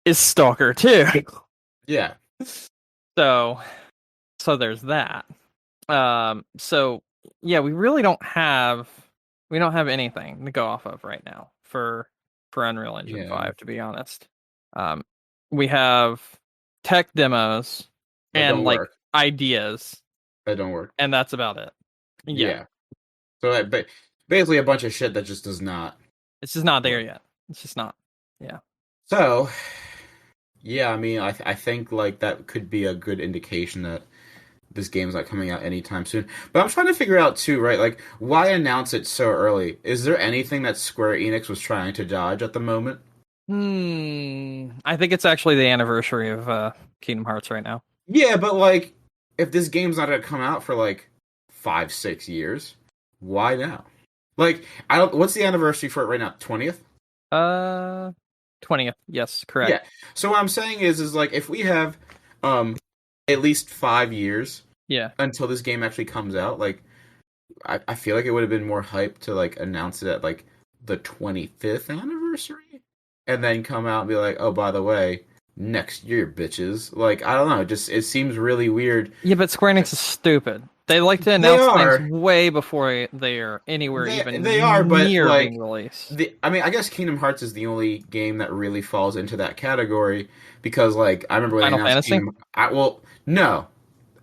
is Stalker 2. Yeah. So there's that. So yeah, we really don't have anything to go off of right now for Unreal Engine 5, to be honest. We have tech demos and like ideas. That don't work. And that's about it. Yeah. So basically a bunch of shit that just does not. It's just not there yet. It's just not. Yeah. So yeah, I mean, I think like that could be a good indication that this game's not coming out anytime soon. But I'm trying to figure out too, right? Like, why announce it so early? Is there anything that Square Enix was trying to dodge at the moment? I think it's actually the anniversary of Kingdom Hearts right now. Yeah, but like, if this game's not gonna come out for like 5-6 years, why now? Like, I don't. What's the anniversary for it right now? 20th? 20th. Yes, correct. Yeah. So what I'm saying is like if we have at least 5 years until this game actually comes out, like I feel like it would have been more hype to like announce it at like the 25th anniversary and then come out and be like, "Oh, by the way, next year, bitches." Like, I don't know, it seems really weird. Yeah, but Square Enix is stupid. They like to announce things way before they are anywhere near like, being released. I mean, I guess Kingdom Hearts is the only game that really falls into that category because, like, I remember when Final they announced Fantasy? No,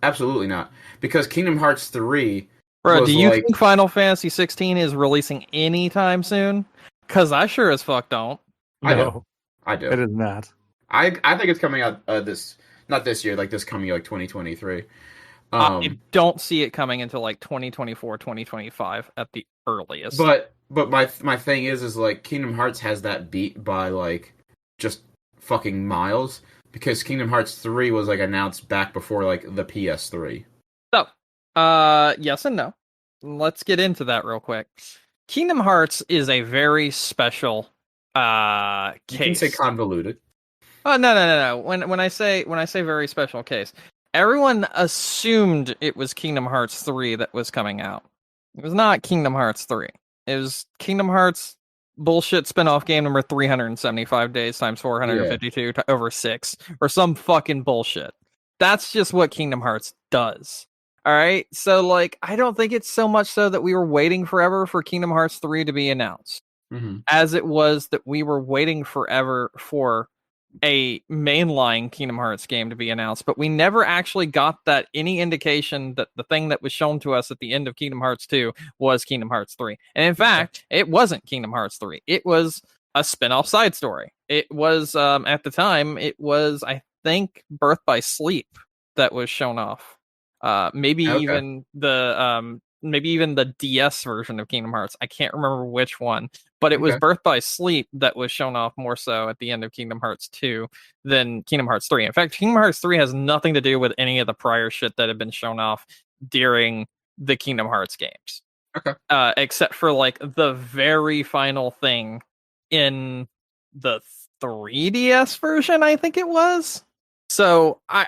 absolutely not. Because Kingdom Hearts 3 Bro, do you think Final Fantasy 16 is releasing anytime soon? Because I sure as fuck don't. I No, do. it is not. I think it's coming out not this year, like this coming year, like 2023. I don't see it coming until like 2024, 2025 at the earliest. But my thing is like Kingdom Hearts has that beat by like just fucking miles because Kingdom Hearts 3 was like announced back before like the PS3. So, yes and no. Let's get into that real quick. Kingdom Hearts is a very special case. You can say convoluted. Oh no. When I say very special case, everyone assumed it was Kingdom Hearts 3 that was coming out. It was not Kingdom Hearts 3. It was Kingdom Hearts bullshit spin-off game number 375 days times 452 over 6 or some fucking bullshit. That's just what Kingdom Hearts does. All right? So like I don't think it's so much so that we were waiting forever for Kingdom Hearts 3 to be announced. Mm-hmm. As it was that we were waiting forever for a mainline Kingdom Hearts game to be announced, but we never actually got that any indication that the thing that was shown to us at the end of Kingdom Hearts 2 was Kingdom Hearts 3. And in fact, it wasn't Kingdom Hearts 3. It was a spin-off side story. It was, at the time, it was, I think, Birth by Sleep that was shown off. Maybe even the DS version of Kingdom Hearts. I can't remember which one, but it was Birth by Sleep that was shown off more so at the end of Kingdom Hearts 2 than Kingdom Hearts 3. In fact, Kingdom Hearts 3 has nothing to do with any of the prior shit that had been shown off during the Kingdom Hearts games. Okay. Except for like the very final thing in the 3DS version, I think it was. So I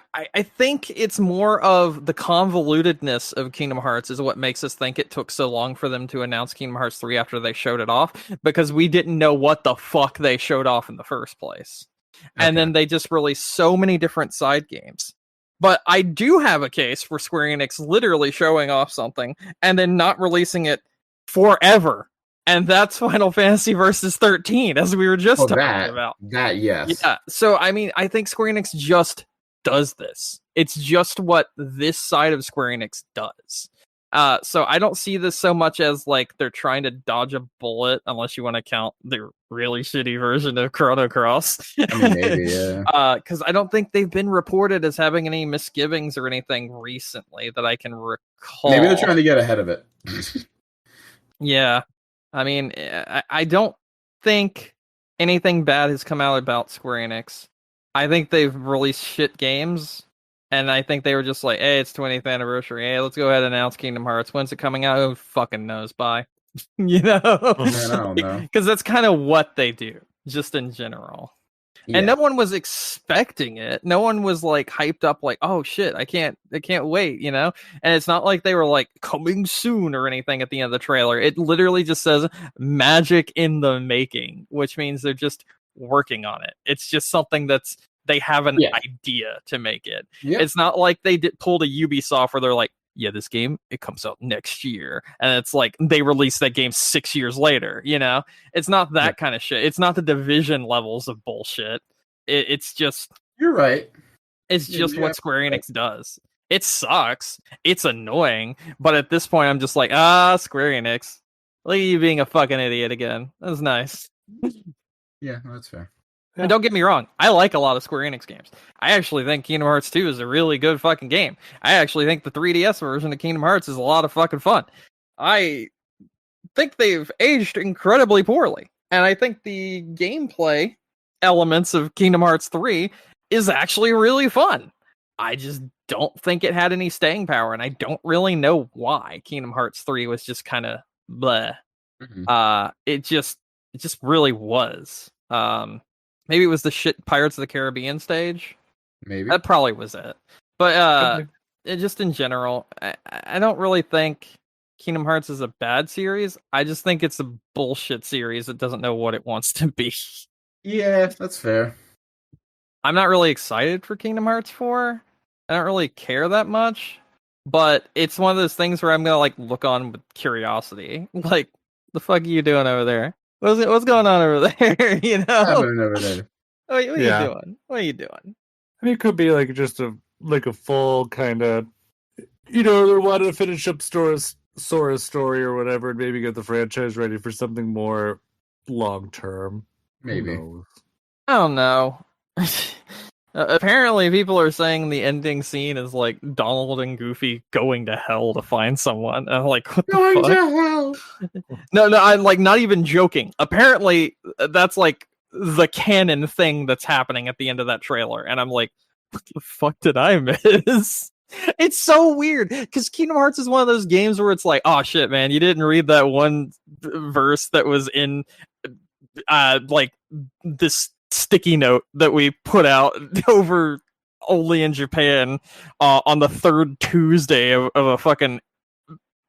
think it's more of the convolutedness of Kingdom Hearts is what makes us think it took so long for them to announce Kingdom Hearts 3 after they showed it off, because we didn't know what the fuck they showed off in the first place. and then they just release so many different side games. But I do have a case for Square Enix literally showing off something and then not releasing it forever. And that's Final Fantasy Versus 13, as we were just talking about. That, yes. Yeah. So, I mean, I think Square Enix just does this. It's just what this side of Square Enix does. So I don't see this so much as like they're trying to dodge a bullet, unless you want to count the really shitty version of Chrono Cross. I mean, maybe, yeah. Because I don't think they've been reported as having any misgivings or anything recently that I can recall. Maybe they're trying to get ahead of it. Yeah. I mean, I don't think anything bad has come out about Square Enix. I think they've released shit games. And I think they were just like, hey, it's 20th anniversary. Hey, let's go ahead and announce Kingdom Hearts. When's it coming out? Who fucking knows? Bye. You know? Oh, man, I don't know. Because that's kind of what they do, just in general. Yeah. And no one was expecting it. No one was like hyped up like, oh shit, I can't wait, you know? And it's not like they were like coming soon or anything at the end of the trailer. It literally just says magic in the making, which means they're just working on it. It's just something they have an idea to make it. Yep. It's not like they pulled a Ubisoft where they're like, yeah, this game, it comes out next year. And it's like they released that game 6 years later, you know? It's not that kind of shit. It's not the Division levels of bullshit. It's just... You're right. It's just what Square Enix does. It sucks. It's annoying. But at this point, I'm just like, Square Enix. Look at you being a fucking idiot again. That's nice. Yeah, that's fair. And don't get me wrong, I like a lot of Square Enix games. I actually think Kingdom Hearts 2 is a really good fucking game. I actually think the 3DS version of Kingdom Hearts is a lot of fucking fun. I think they've aged incredibly poorly. And I think the gameplay elements of Kingdom Hearts 3 is actually really fun. I just don't think it had any staying power, and I don't really know why. Kingdom Hearts 3 was just kind of bleh. Mm-hmm. It just really was. Maybe it was the shit Pirates of the Caribbean stage. Maybe. That probably was it. But just in general, I don't really think Kingdom Hearts is a bad series. I just think it's a bullshit series that doesn't know what it wants to be. Yeah, that's fair. I'm not really excited for Kingdom Hearts 4. I don't really care that much. But it's one of those things where I'm going to like look on with curiosity. Like, the fuck are you doing over there? What's going on over there? You know, happening over there. What are you doing? What are you doing? I mean, it could be like just a full kind of, you know, they wanted to finish up Sora's story or whatever, and maybe get the franchise ready for something more long term. Maybe. I don't know. Apparently, people are saying the ending scene is like Donald and Goofy going to hell to find someone. And I'm like, what the fuck? To hell. No, I'm like not even joking. Apparently, that's like the canon thing that's happening at the end of that trailer. And I'm like, what the fuck did I miss? It's so weird because Kingdom Hearts is one of those games where it's like, oh shit, man, you didn't read that one verse that was in like this sticky note that we put out over only in Japan on the third Tuesday of a fucking,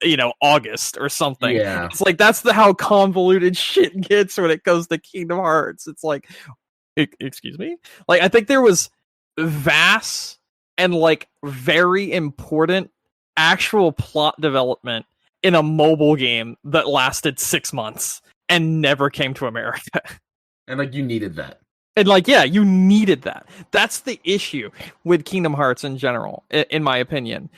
you know, August or something. Yeah. It's like that's how convoluted shit gets when it comes to Kingdom Hearts. It's like, excuse me? Like, I think there was vast and like very important actual plot development in a mobile game that lasted 6 months and never came to America. And like you needed that. And like, yeah, you needed that. That's the issue with Kingdom Hearts in general, in my opinion.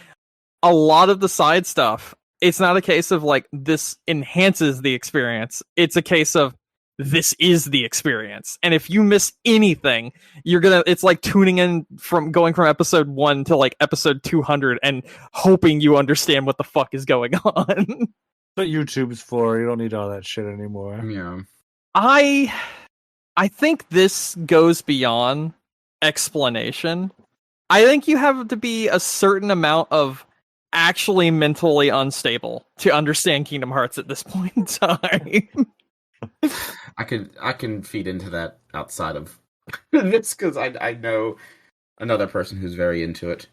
A lot of the side stuff, it's not a case of like this enhances the experience. It's a case of this is the experience. And if you miss anything, it's like tuning in going from episode 1 to like episode 200 and hoping you understand what the fuck is going on. But YouTube's for, you don't need all that shit anymore. Yeah. I think this goes beyond explanation. I think you have to be a certain amount of actually mentally unstable to understand Kingdom Hearts at this point in time. I can feed into that outside of this because I know another person who's very into it.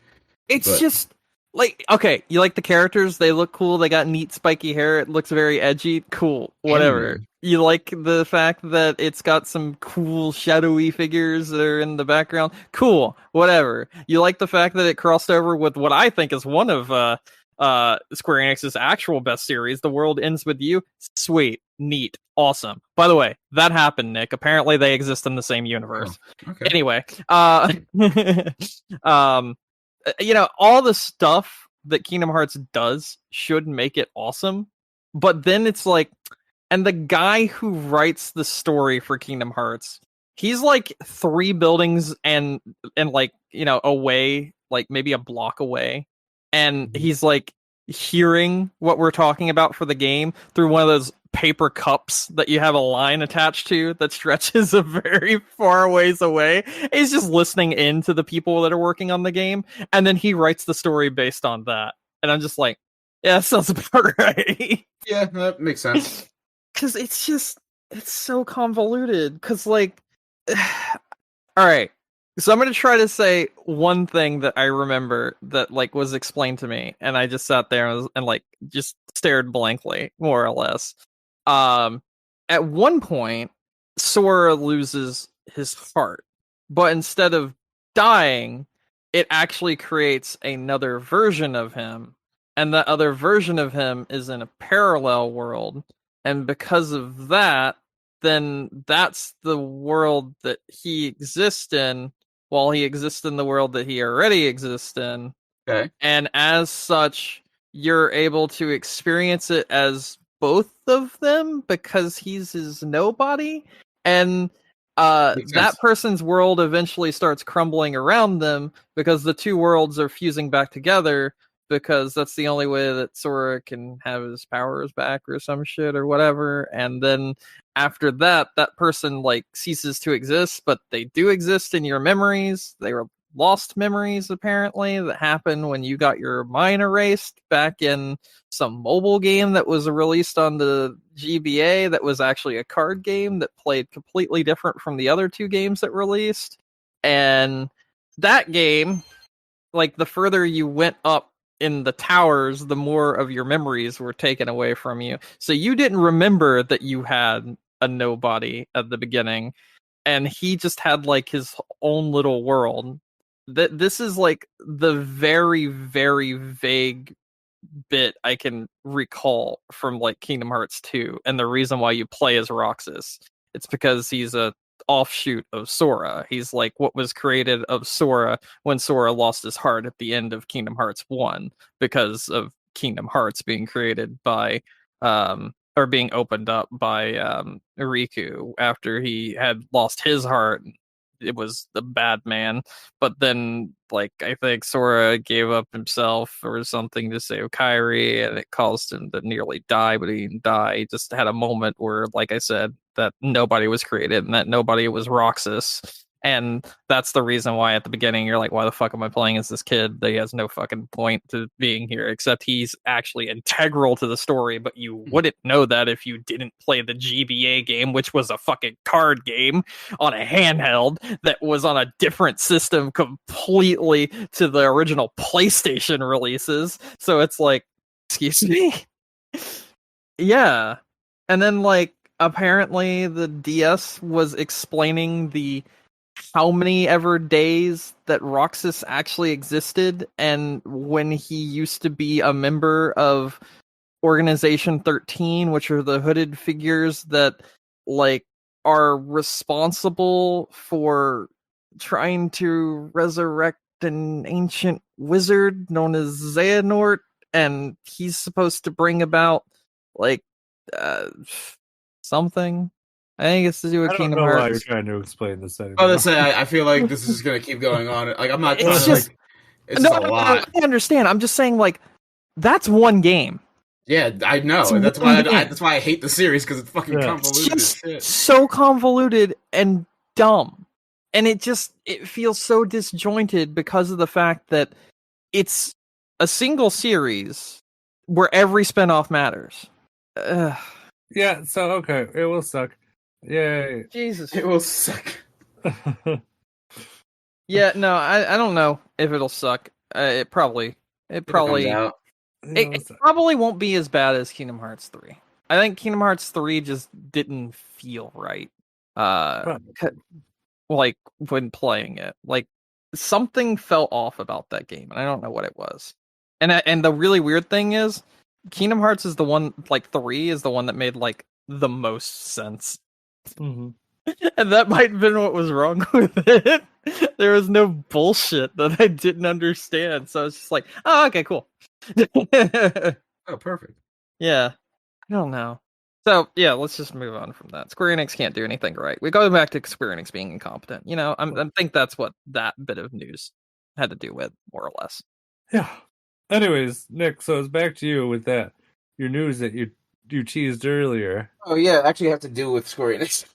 It's just like, okay, you like the characters? They look cool. They got neat spiky hair. It looks very edgy. Cool. Whatever. Anime. You like the fact that it's got some cool shadowy figures that are in the background. Cool. Whatever. You like the fact that it crossed over with what I think is one of Square Enix's actual best series, The World Ends With You. Sweet. Neat. Awesome. By the way, that happened, Nick. Apparently they exist in the same universe. Oh, okay. Anyway, all the stuff that Kingdom Hearts does should make it awesome, but then it's like, and the guy who writes the story for Kingdom Hearts, he's like 3 buildings and like, away, like maybe a block away, and he's like hearing what we're talking about for the game through one of those paper cups that you have a line attached to that stretches a very far ways away. He's just listening in to the people that are working on the game, and then he writes the story based on that. And I'm just like, yeah, that sounds about right. Yeah, that makes sense. Because it's so convoluted. Because, like, all right. So I'm going to try to say one thing that I remember that, like, was explained to me, and I just sat there and like, just stared blankly, more or less. At one point, Sora loses his heart, but instead of dying, it actually creates another version of him, and that other version of him is in a parallel world, and because of that, then that's the world that he exists in, while he exists in the world that he already exists in. Okay. And as such, you're able to experience it as both of them because he's his nobody. And that person's world eventually starts crumbling around them because the two worlds are fusing back together, because that's the only way that Sora can have his powers back or some shit or whatever. And then after that, that person like ceases to exist, but they do exist in your memories. They were lost memories, apparently, that happened when you got your mind erased back in some mobile game that was released on the GBA that was actually a card game that played completely different from the other 2 games that released. And that game, like, the further you went up in the towers, the more of your memories were taken away from you. So you didn't remember that you had a nobody at the beginning, and he just had like his own little world. This is like the very, very vague bit I can recall from like Kingdom Hearts 2, and the reason why you play as Roxas. It's because he's a offshoot of Sora. He's like what was created of Sora when Sora lost his heart at the end of Kingdom Hearts 1, because of Kingdom Hearts being created by or being opened up by Riku after he had lost his heart. It was the bad man, but then like I think Sora gave up himself or something to save Kairi, and it caused him to nearly die, but he didn't die. He just had a moment where, like I said, that nobody was created and that nobody was Roxas. And that's the reason why at the beginning you're like, why the fuck am I playing as this kid? That he has no fucking point to being here, except he's actually integral to the story, but you wouldn't know that if you didn't play the GBA game, which was a fucking card game on a handheld that was on a different system completely to the original PlayStation releases. So it's like, excuse me? Yeah. And then like apparently the DS was explaining the how many ever days that Roxas actually existed, and when he used to be a member of Organization 13, which are the hooded figures that like are responsible for trying to resurrect an ancient wizard known as Xehanort, and he's supposed to bring about like something. I think it's to do with Kingdom Hearts. I don't know why you're trying to explain this anymore. I was gonna say, I feel like this is gonna keep going on. Like, I'm not trying It's to, just- like, it's a lot. I understand. I'm just saying, like, that's one game. Yeah, I know. It's And that's one why game. that's why I hate the series, because it's fucking Yeah. convoluted It's as shit. just so convoluted and dumb. And it feels so disjointed because of the fact that it's a single series where every spinoff matters. Ugh. Yeah, so okay, it will suck. Yay. Jesus. It will suck. Yeah, no, I don't know if it'll suck. It probably It Comes probably out. it probably won't be as bad as Kingdom Hearts 3. I think Kingdom Hearts 3 just didn't feel right. Like when playing it, like something felt off about that game, and I don't know what it was. And the really weird thing is, Kingdom Hearts is the one, like 3 is the one that made like the most sense. Mm-hmm. And that might have been what was wrong with it. There was no bullshit that I didn't understand. So it's just like, oh, okay, cool. Oh, perfect. Yeah. I don't know. So, yeah, let's just move on from that. Square Enix can't do anything right. We go back to Square Enix being incompetent. You know, I think that's what that bit of news had to do with, more or less. Yeah. Anyways, Nick, so it's back to you with that. Your news that you teased earlier. Oh yeah, actually have to do with Square Enix.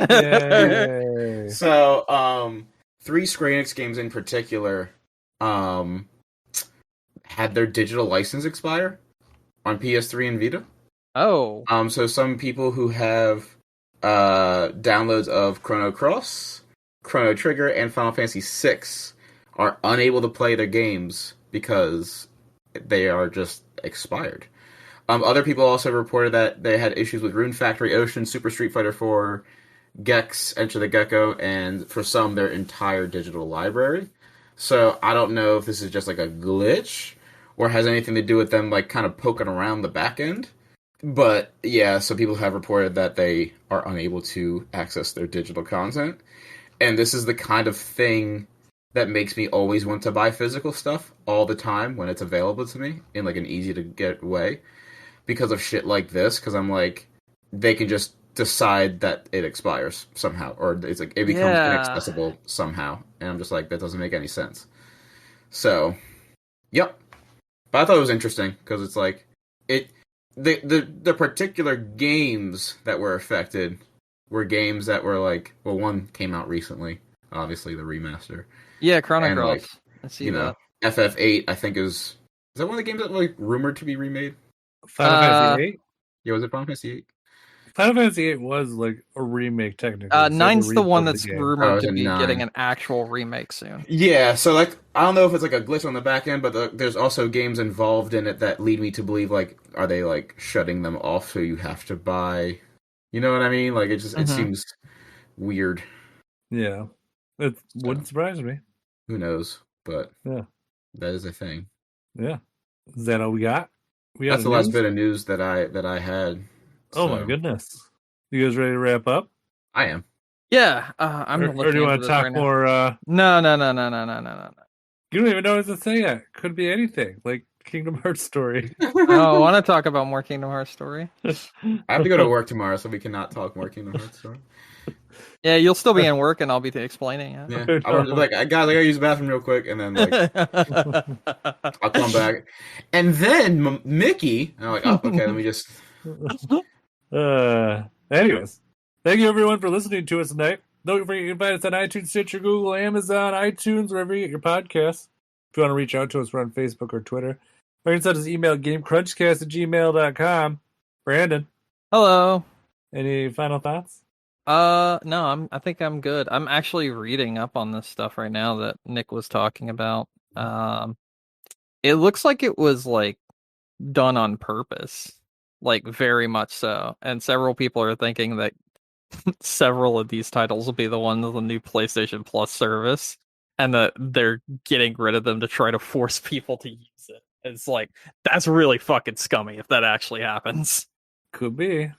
Yay. So, 3 Square Enix games in particular, had their digital license expire on PS3 and Vita. Oh. So some people who have downloads of Chrono Cross, Chrono Trigger, and Final Fantasy VI are unable to play their games because they are just expired. Other people also reported that they had issues with Rune Factory, Ocean, Super Street Fighter 4, Gex, Enter the Gecko, and for some, their entire digital library. So I don't know if this is just like a glitch or has anything to do with them like kind of poking around the back end. But yeah, so people have reported that they are unable to access their digital content. And this is the kind of thing that makes me always want to buy physical stuff all the time when it's available to me in like an easy to get way. Because of shit like this, because I'm like, they can just decide that it expires somehow, or it's like it becomes inaccessible somehow, and I'm just like, that doesn't make any sense. So, yep. But I thought it was interesting because it's like the particular games that were affected were games that were like, well, one came out recently, obviously the remaster. Yeah, Chrono Cross. Like, I see that. FF8, I think is that one of the games that like rumored to be remade? Final Fantasy VIII? Yeah, was it Final Fantasy VIII? Final Fantasy VIII was like a remake, technically. Nine's the one that's game. rumored to be getting an actual remake soon. Yeah, so like, I don't know if it's like a glitch on the back end, but there's also games involved in it that lead me to believe, like, are they like shutting them off so you have to buy? You know what I mean? Like, it just it seems weird. Yeah, it wouldn't surprise me. Who knows? But yeah, that is a thing. Yeah, is that all we got? That's the last bit of news that I had. Oh my goodness! You guys ready to wrap up? I am. Yeah, I'm. Or do you want to talk more? No. You don't even know what to say yet. Could be anything, like Kingdom Hearts story. I want to talk about more Kingdom Hearts story. I have to go to work tomorrow, so we cannot talk more Kingdom Hearts story. Yeah, you'll still be in work, and I'll be explaining it. Yeah, I was like, guys, I gotta use the bathroom real quick, and then like, I'll come back, and then Mickey, and I'm like, oh, okay, let me just. Anyways, thank you everyone for listening to us tonight. Don't forget you can find us on iTunes, Stitcher, Google, Amazon, iTunes, wherever you get your podcasts. If you want to reach out to us, we're on Facebook or Twitter. Or you can send us an email, gamecrunchcast@gmail.com. Brandon. Hello. Any final thoughts? No, I think I'm good. I'm actually reading up on this stuff right now that Nick was talking about. It looks like it was like done on purpose, like very much so. And several people are thinking that several of these titles will be the ones of the new PlayStation Plus service, and that they're getting rid of them to try to force people to use it. It's like, that's really fucking scummy if that actually happens. Could be.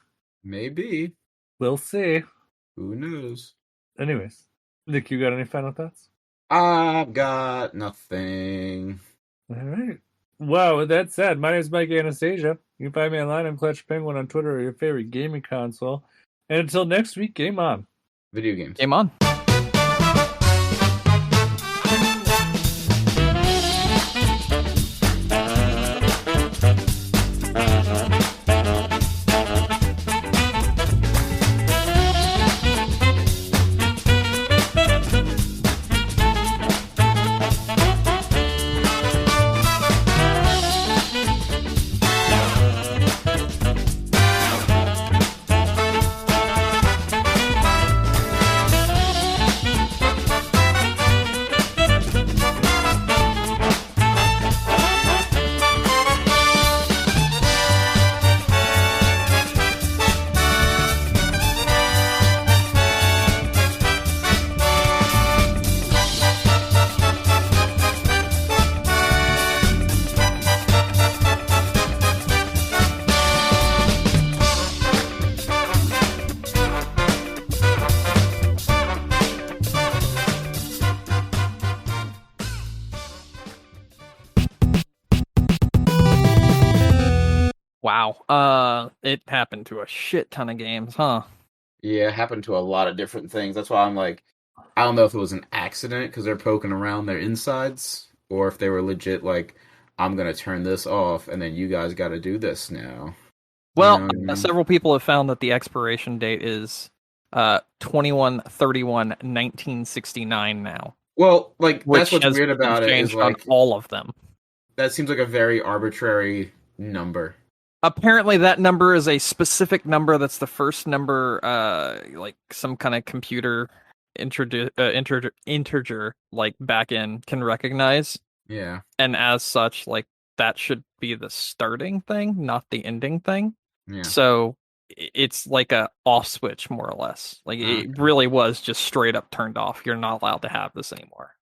Maybe. We'll see. Who knows? Anyways, Nick, you got any final thoughts? I've got nothing. All right. Well, with that said, my name is Mike Anastasia. You can find me online. I'm Clutch Penguin on Twitter or your favorite gaming console. And until next week, game on. Video games. Game on. Wow. It happened to a shit ton of games, huh? Yeah, it happened to a lot of different things. That's why I'm like, I don't know if it was an accident because they're poking around their insides, or if they were legit like, I'm gonna turn this off, and then you guys got to do this now. You know Well, what I mean? several people have found that the expiration date is 21/31/1969 now, Well, like that's which what's has weird been about it is changed on like all of them. that seems like a very arbitrary number. Apparently, that number is a specific number. That's the first number, like some kind of computer integer, like backend can recognize, Yeah, and as such, like that should be the starting thing, not the ending thing. yeah. So it's like a off switch, more or less. Like it Okay. really was just straight up turned off. You're not allowed to have this anymore.